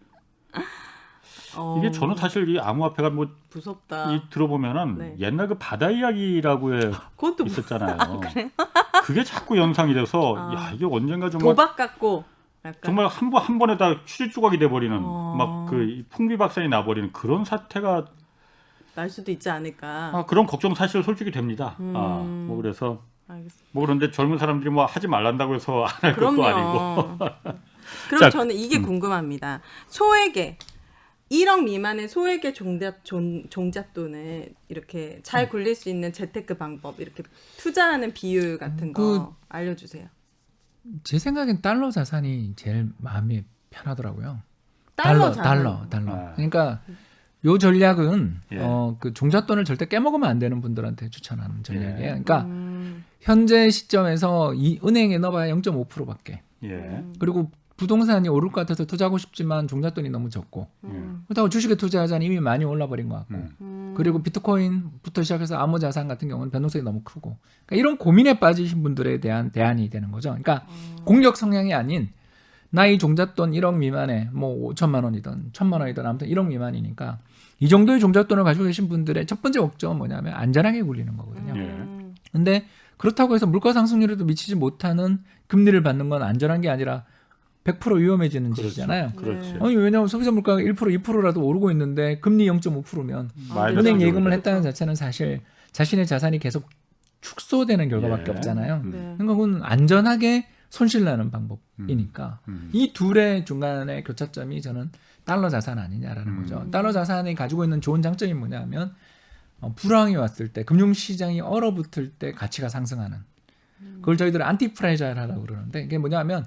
A: 이게 저는 사실 이 암호화폐가 뭐
C: 무섭다.
A: 들어보면은
C: 네.
A: 옛날 그 바다 이야기라고
C: 그것도
A: 있었잖아요. 그게 자꾸 연상이 돼서 야 이게 언젠가 정말
C: 도박 같고 약간
A: 정말 한 번에 다 휴지 조각이 돼버리는
C: 어.
A: 막 그 풍비박산이 나버리는 그런 사태가
C: 날 수도 있지 않을까.
A: 그런 걱정 사실 솔직히 됩니다. 뭐 그래서
C: 알겠습니다.
A: 뭐 그런데 젊은 사람들이 뭐 하지 말란다고 해서 안 할 것도
C: 그럼요.
A: 아니고.
C: 그럼
A: 자,
C: 저는 이게 궁금합니다. 소액의 1억 미만의 소액의 종잣돈을 이렇게 잘 굴릴 수 있는 재테크 방법, 이렇게 투자하는 비율 같은 거 알려주세요.
B: 제 생각엔 달러 자산이 제일 마음이 편하더라고요.
C: 달러.
B: 그러니까 요 전략은
A: 예.
B: 그 종잣돈을 절대 깨먹으면 안 되는 분들한테 추천하는 전략이에요. 그러니까 현재 시점에서 이 은행에 넣어봐야 0.5%밖에.
A: 예.
B: 그리고 부동산이 오를 것 같아서 투자하고 싶지만 종잣돈이 너무 적고 그렇다고 주식에 투자하자니 이미 많이 올라버린 것 같고 그리고 비트코인부터 시작해서 암호자산 같은 경우는 변동성이 너무 크고 그러니까 이런 고민에 빠지신 분들에 대한 대안이 되는 거죠. 그러니까 공격 성향이 아닌 나 이 종잣돈 1억 미만에 뭐 5천만 원이든 1,000만 원이든 아무튼 1억 미만이니까 이 정도의 종잣돈을 가지고 계신 분들의 첫 번째 목적은 뭐냐면 안전하게 굴리는 거거든요. 근데 그렇다고 해서 물가 상승률에도 미치지 못하는 금리를 받는 건 안전한 게 아니라 100% 위험해지는 짓이잖아요.
A: 그렇지.
B: 아니 왜냐하면 소비자 물가가 1% 2%라도 오르고 있는데 금리 0.5%면
A: 말도
B: 은행
A: 안 되죠.
B: 예금을 했다는 자체는 사실 자신의 자산이 계속 축소되는 결과밖에
A: 예.
B: 없잖아요.
C: 네.
B: 그러니까 그건 안전하게 손실나는 방법이니까 이 둘의 중간의 교차점이 저는 달러 자산 아니냐라는 거죠. 달러 자산이 가지고 있는 좋은 장점이 뭐냐면 불황이 왔을 때 금융시장이 얼어붙을 때 가치가 상승하는 그걸 저희들은 안티프라이자라고 그러는데 이게 뭐냐면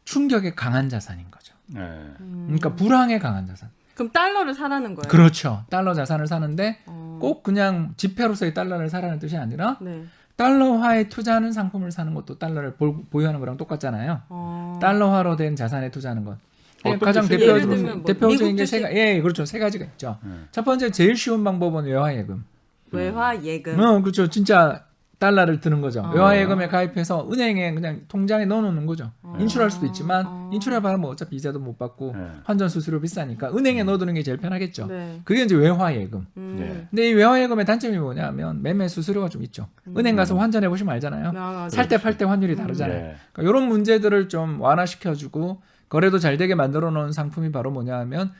B: 충격에 강한 자산인 거죠.
A: 예.
B: 그러니까 불황에 강한 자산.
C: 그럼 달러를 사라는 거예요?
B: 그렇죠. 달러 자산을 사는데
C: 어.
B: 꼭 그냥 지폐로서의 달러를 사라는 뜻이 아니라
C: 네.
B: 달러화에 투자하는 상품을 사는 것도 달러를 보유하는 거랑 똑같잖아요. 달러화로 된 자산에 투자하는 것.
A: 어떤
B: 가장
A: 뜻이
C: 예를 들면 뭐
B: 대표적인 게
C: 미국
B: 세 가지. 예, 그렇죠. 세 가지가 있죠. 첫 번째 제일 쉬운 방법은 외화예금.
C: 외화 예금.
B: 그렇죠. 진짜 달러를 드는 거죠. 외화예금에 가입해서 은행에 그냥 통장에 넣어놓는 거죠. 인출할 수도 있지만 인출해봐야 뭐 어차피 이자도 못 받고 환전 수수료 비싸니까 은행에 넣어두는 게 제일 편하겠죠.
C: 네.
B: 그게 이제 외화예금.
A: 예.
B: 근데 이 외화예금의 단점이 뭐냐면 매매 수수료가 좀 있죠. 은행 가서 환전해 보시면 알잖아요.
C: 맞아요.
B: 살 때 팔 때 환율이 다르잖아요.
A: 예.
B: 그러니까 이런 문제들을 좀 완화시켜주고 거래도 잘 되게 만들어 놓은 상품이 바로 뭐냐면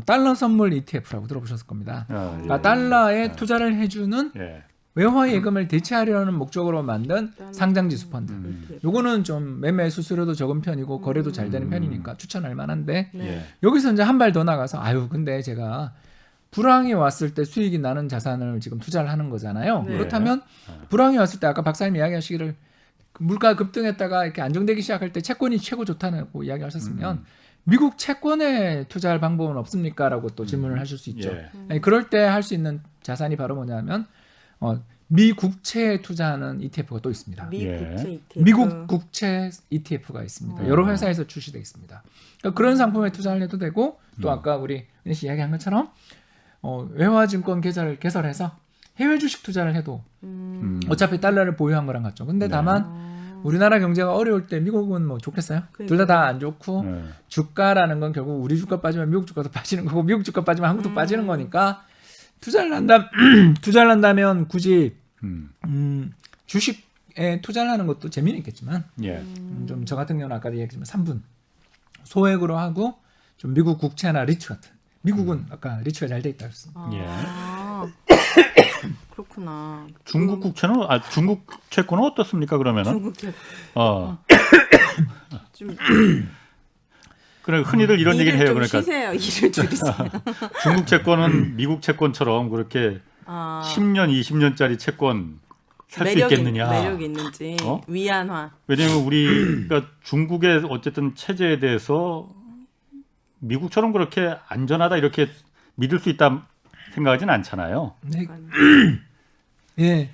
B: 달러 선물 ETF라고 들어보셨을 겁니다. 그러니까 달러에 투자를 해주는
A: 예.
B: 외화 예금을 대체하려는 목적으로 만든 상장지수 펀드. 요거는 좀 매매 수수료도 적은 편이고 거래도 잘 되는 편이니까 추천할 만한데
A: 예.
B: 여기서 이제 한 발 더 나가서 근데 제가 불황이 왔을 때 수익이 나는 자산을 지금 투자를 하는 거잖아요.
C: 네.
B: 그렇다면 불황이 왔을 때 아까 박사님 이야기하시기를 물가 급등했다가 이렇게 안정되기 시작할 때 채권이 최고 좋다고 이야기하셨으면 미국 채권에 투자할 방법은 없습니까?라고 또 질문을 하실 수 있죠.
A: 예.
B: 아니, 그럴 때 할 수 있는 자산이 바로 뭐냐면 미 국채에 투자하는 ETF가 또 있습니다.
C: 미국채 ETF.
B: 미국 국채 ETF가 있습니다. 여러 회사에서 출시되어 있습니다. 그러니까 그런 상품에 투자를 해도 되고 또 아까 우리 은희 씨 이야기한 것처럼 외화증권 계좌를 개설해서 해외 주식 투자를 해도 어차피 달러를 보유한 거랑 같죠. 근데 다만 우리나라 경제가 어려울 때 미국은 뭐 좋겠어요? 둘 다 안 좋고 주가라는 건 결국 우리 주가 빠지면 미국 주가도 빠지는 거고 미국 주가 빠지면 한국도 빠지는 거니까 투자를 한다면 굳이 주식에 투자를 하는 것도 재미는 있겠지만
A: 예.
B: 좀 저 같은 경우는 아까도 얘기했지만 3분 소액으로 하고 좀 미국 국채나 리츠 같은 미국은 아까 리츠가 잘 돼 있다 그랬습니다.
C: 그렇구나.
A: 중국 국채는 중국 채권은 어떻습니까? 그러면은
C: 중국채. 좀
A: 그래 흔히들 이런 얘기를 해요.
C: 좀
A: 그러니까
C: 쉬세요. 일을 줄이세요.
A: 중국 채권은 미국 채권처럼 그렇게 10년, 20년짜리 채권 살 수 있겠느냐?
C: 매력이 있는지 위안화.
A: 왜냐하면 우리가 중국의 어쨌든 체제에 대해서 미국처럼 그렇게 안전하다 이렇게 믿을 수 있다 생각하진 않잖아요.
B: 네. 예.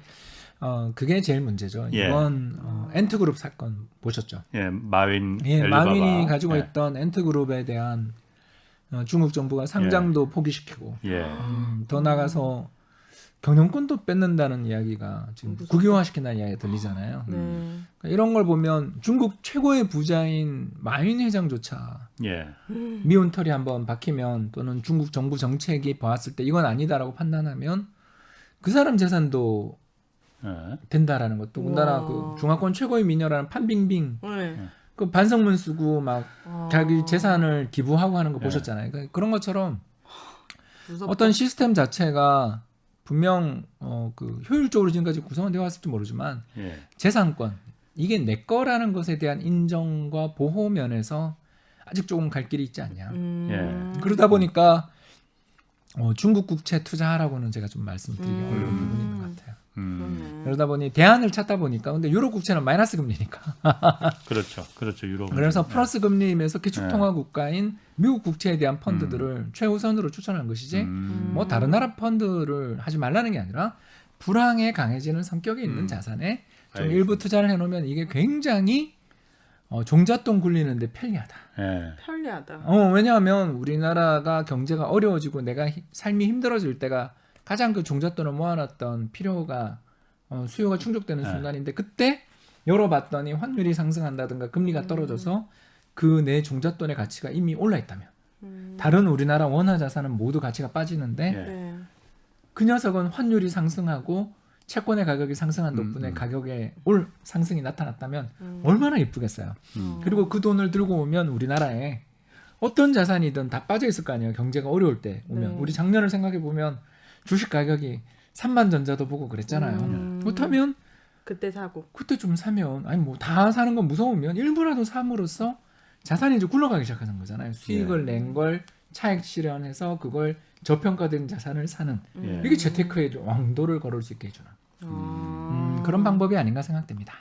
B: 그게 제일 문제죠.
A: 예.
B: 이번 엔트그룹 사건 보셨죠?
A: 예, 마윈
B: 마윈이 가지고 있던 엔트그룹에 대한 중국 정부가 상장도 포기시키고
A: 예.
B: 더 나가서 경영권도 뺏는다는 이야기가 지금
C: 무섭다.
B: 국유화시킨다는 이야기가 들리잖아요.
C: 네.
B: 그러니까 이런 걸 보면 중국 최고의 부자인 마윈 회장조차
A: 예.
B: 미운 털이 한번 박히면 또는 중국 정부 정책이 봤을 때 이건 아니다라고 판단하면 그 사람 재산도
A: 예.
B: 된다라는 것도 우리나라
C: 우와.
B: 그 중화권 최고의 미녀라는 판빙빙
C: 네.
B: 그 반성문 쓰고 막 자기 재산을 기부하고 하는 거
A: 네.
B: 보셨잖아요. 그러니까 그런 것처럼
C: 무섭다.
B: 어떤 시스템 자체가 분명 그 효율적으로 지금까지 구성되어 왔을지 모르지만
A: 예.
B: 재산권 이게 내 거라는 것에 대한 인정과 보호 면에서 아직 조금 갈 길이 있지 않냐.
A: 예.
B: 그러다 보니까 중국 국채 투자하라고는 제가 좀 말씀드리기 어려운 부분이 있는 것 같아요.
C: 그러네.
B: 그러다 보니 대안을 찾다 보니까 근데 유럽 국채는 마이너스 금리니까
A: 그렇죠. 유럽.
B: 그래서 플러스 금리이면서 기축통화 국가인 미국 국채에 대한 펀드들을 최우선으로 추천한 것이지 뭐 다른 나라 펀드를 하지 말라는 게 아니라 불황에 강해지는 성격이 있는 자산에 좀
A: 알겠습니다.
B: 일부 투자를 해놓으면 이게 굉장히 종잣돈 굴리는데 편리하다.
A: 예.
C: 편리하다.
B: 왜냐하면 우리나라가 경제가 어려워지고 내가 삶이 힘들어질 때가 가장 그 종잣돈을 모아놨던 필요가 수요가 충족되는
A: 네.
B: 순간인데 그때 열어봤더니 환율이 상승한다든가 금리가 떨어져서 그 내 종잣돈의 가치가 이미 올라 있다면 다른 우리나라 원화 자산은 모두 가치가 빠지는데
A: 예.
C: 네.
B: 그 녀석은 환율이 상승하고 채권의 가격이 상승한 덕분에 가격에 올 상승이 나타났다면 얼마나 이쁘겠어요. 그리고 그 돈을 들고 오면 우리나라에 어떤 자산이든 다 빠져 있을 거 아니에요. 경제가 어려울 때 오면
C: 네.
B: 우리 작년을 생각해 보면 주식 가격이 삼만전자도 보고 그랬잖아요. 그렇다면
C: 그때 사고.
B: 그때 좀 사면 아니 뭐 다 사는 건 무서우면 일부라도 삼으로써 자산이 이제 굴러가기 시작하는 거잖아요. 수익을 낸 걸 차익 실현해서 그걸 저평가된 자산을 사는
A: 예.
B: 이게 재테크의 왕도를 걸을 수 있게 해주는 그런 방법이 아닌가 생각됩니다.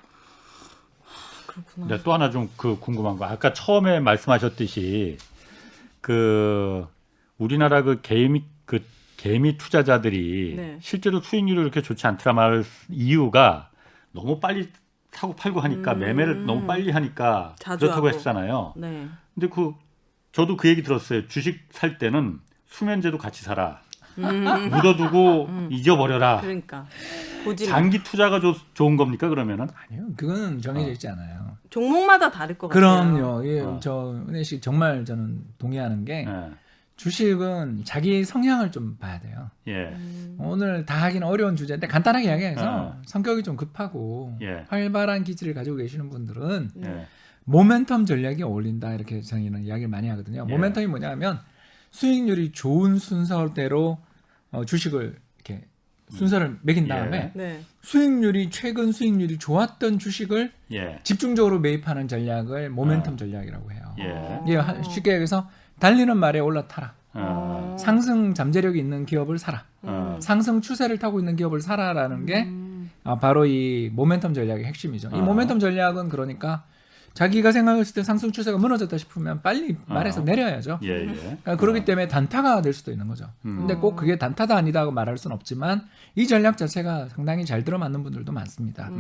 C: 그렇구나.
A: 네, 또 하나 좀 그 궁금한 거. 아까 처음에 말씀하셨듯이 그 우리나라 그 개미 투자자들이
C: 네.
A: 실제로 수익률이 그렇게 좋지 않더라 말 이유가 너무 빨리 사고 팔고 하니까 매매를 너무 빨리 하니까
C: 자주
A: 그렇다고
C: 하고.
A: 했잖아요.
C: 네.
A: 근데 저도 그 얘기 들었어요. 주식 살 때는 수면제도 같이 사라. 묻어두고 잊어버려라.
C: 그러니까 보지 마.
A: 장기 투자가 좋은 겁니까 그러면은?
B: 아니요, 그거는 정해져 있지 않아요.
C: 종목마다 다를 것 같아요.
B: 그럼요. 예, 저 은혜 씨 정말 저는 동의하는 게
A: 예.
B: 주식은 자기 성향을 좀 봐야 돼요.
A: 예.
B: 오늘 다 하기는 어려운 주제인데 간단하게 이야기해서
A: 어.
B: 성격이 좀 급하고
A: 예.
B: 활발한 기질을 가지고 계시는 분들은
A: 예.
B: 모멘텀 전략이 어울린다 이렇게 저희는 이야기를 많이 하거든요.
A: 예.
B: 모멘텀이 뭐냐면 수익률이 좋은 순서대로 주식을 이렇게 순서를 매긴 다음에
C: 네.
B: 최근 수익률이 좋았던 주식을
A: 예.
B: 집중적으로 매입하는 전략을 모멘텀 전략이라고 해요.
A: 예.
B: 이게 쉽게 얘기해서 달리는 말에 올라타라. 상승 잠재력이 있는 기업을 사라. 상승 추세를 타고 있는 기업을 사라라는 게 바로 이 모멘텀 전략의 핵심이죠. 이 모멘텀 전략은 그러니까 자기가 생각했을 때 상승 추세가 무너졌다 싶으면 빨리 말해서 내려야죠.
A: 예. 예.
B: 그러니까 그렇기 때문에 단타가 될 수도 있는 거죠. 근데 꼭 그게 단타다 아니다고 말할 수는 없지만 이 전략 자체가 상당히 잘 들어맞는 분들도 많습니다.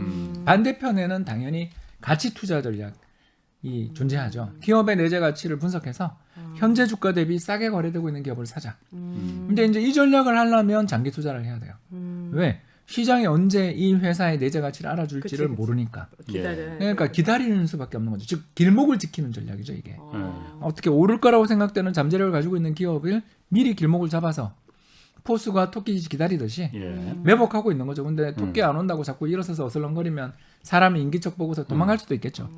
B: 반대편에는 당연히 가치 투자 전략이 존재하죠. 기업의 내재 가치를 분석해서 현재 주가 대비 싸게 거래되고 있는 기업을 사자. 근데 이제 이 전략을 하려면 장기 투자를 해야 돼요. 왜? 시장이 언제 이 회사의 내재 가치를 알아줄지를
C: 그치.
B: 모르니까.
C: 기다려야
B: 그러니까 기다리는 수밖에 없는 거죠. 즉 길목을 지키는 전략이죠, 이게.
C: 어.
B: 어떻게 오를 거라고 생각되는 잠재력을 가지고 있는 기업을 미리 길목을 잡아서 포수가 토끼 기다리듯이
A: 예.
B: 매복하고 있는 거죠. 근데 토끼 안 온다고 자꾸 일어서서 어슬렁거리면 사람이 인기척 보고서 도망갈 수도 있겠죠.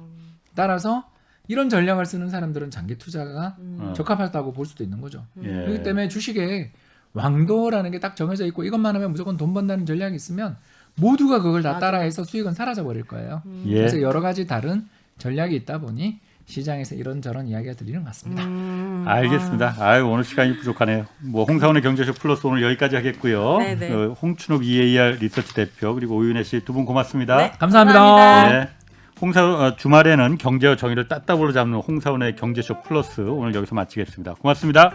B: 따라서 이런 전략을 쓰는 사람들은 장기 투자가 적합하다고 볼 수도 있는 거죠.
A: 예.
B: 그렇기 때문에 주식에 왕도라는 게 딱 정해져 있고 이것만 하면 무조건 돈 번다는 전략이 있으면 모두가 그걸 다 따라해서 수익은 사라져 버릴 거예요.
A: 예.
B: 그래서 여러 가지 다른 전략이 있다 보니 시장에서 이런저런 이야기가 들리는 것 같습니다.
A: 알겠습니다. 아유, 오늘 시간이 부족하네요. 뭐 홍사원의 경제쇼 플러스 오늘 여기까지 하겠고요.
C: 네네.
A: 홍춘욱 EAR 리서치 대표 그리고 오윤혜 씨 두 분 고맙습니다.
C: 네.
B: 감사합니다.
C: 감사합니다.
A: 네. 주말에는 경제와 정의를 따따블로 잡는 홍사원의 경제쇼 플러스 오늘 여기서 마치겠습니다. 고맙습니다.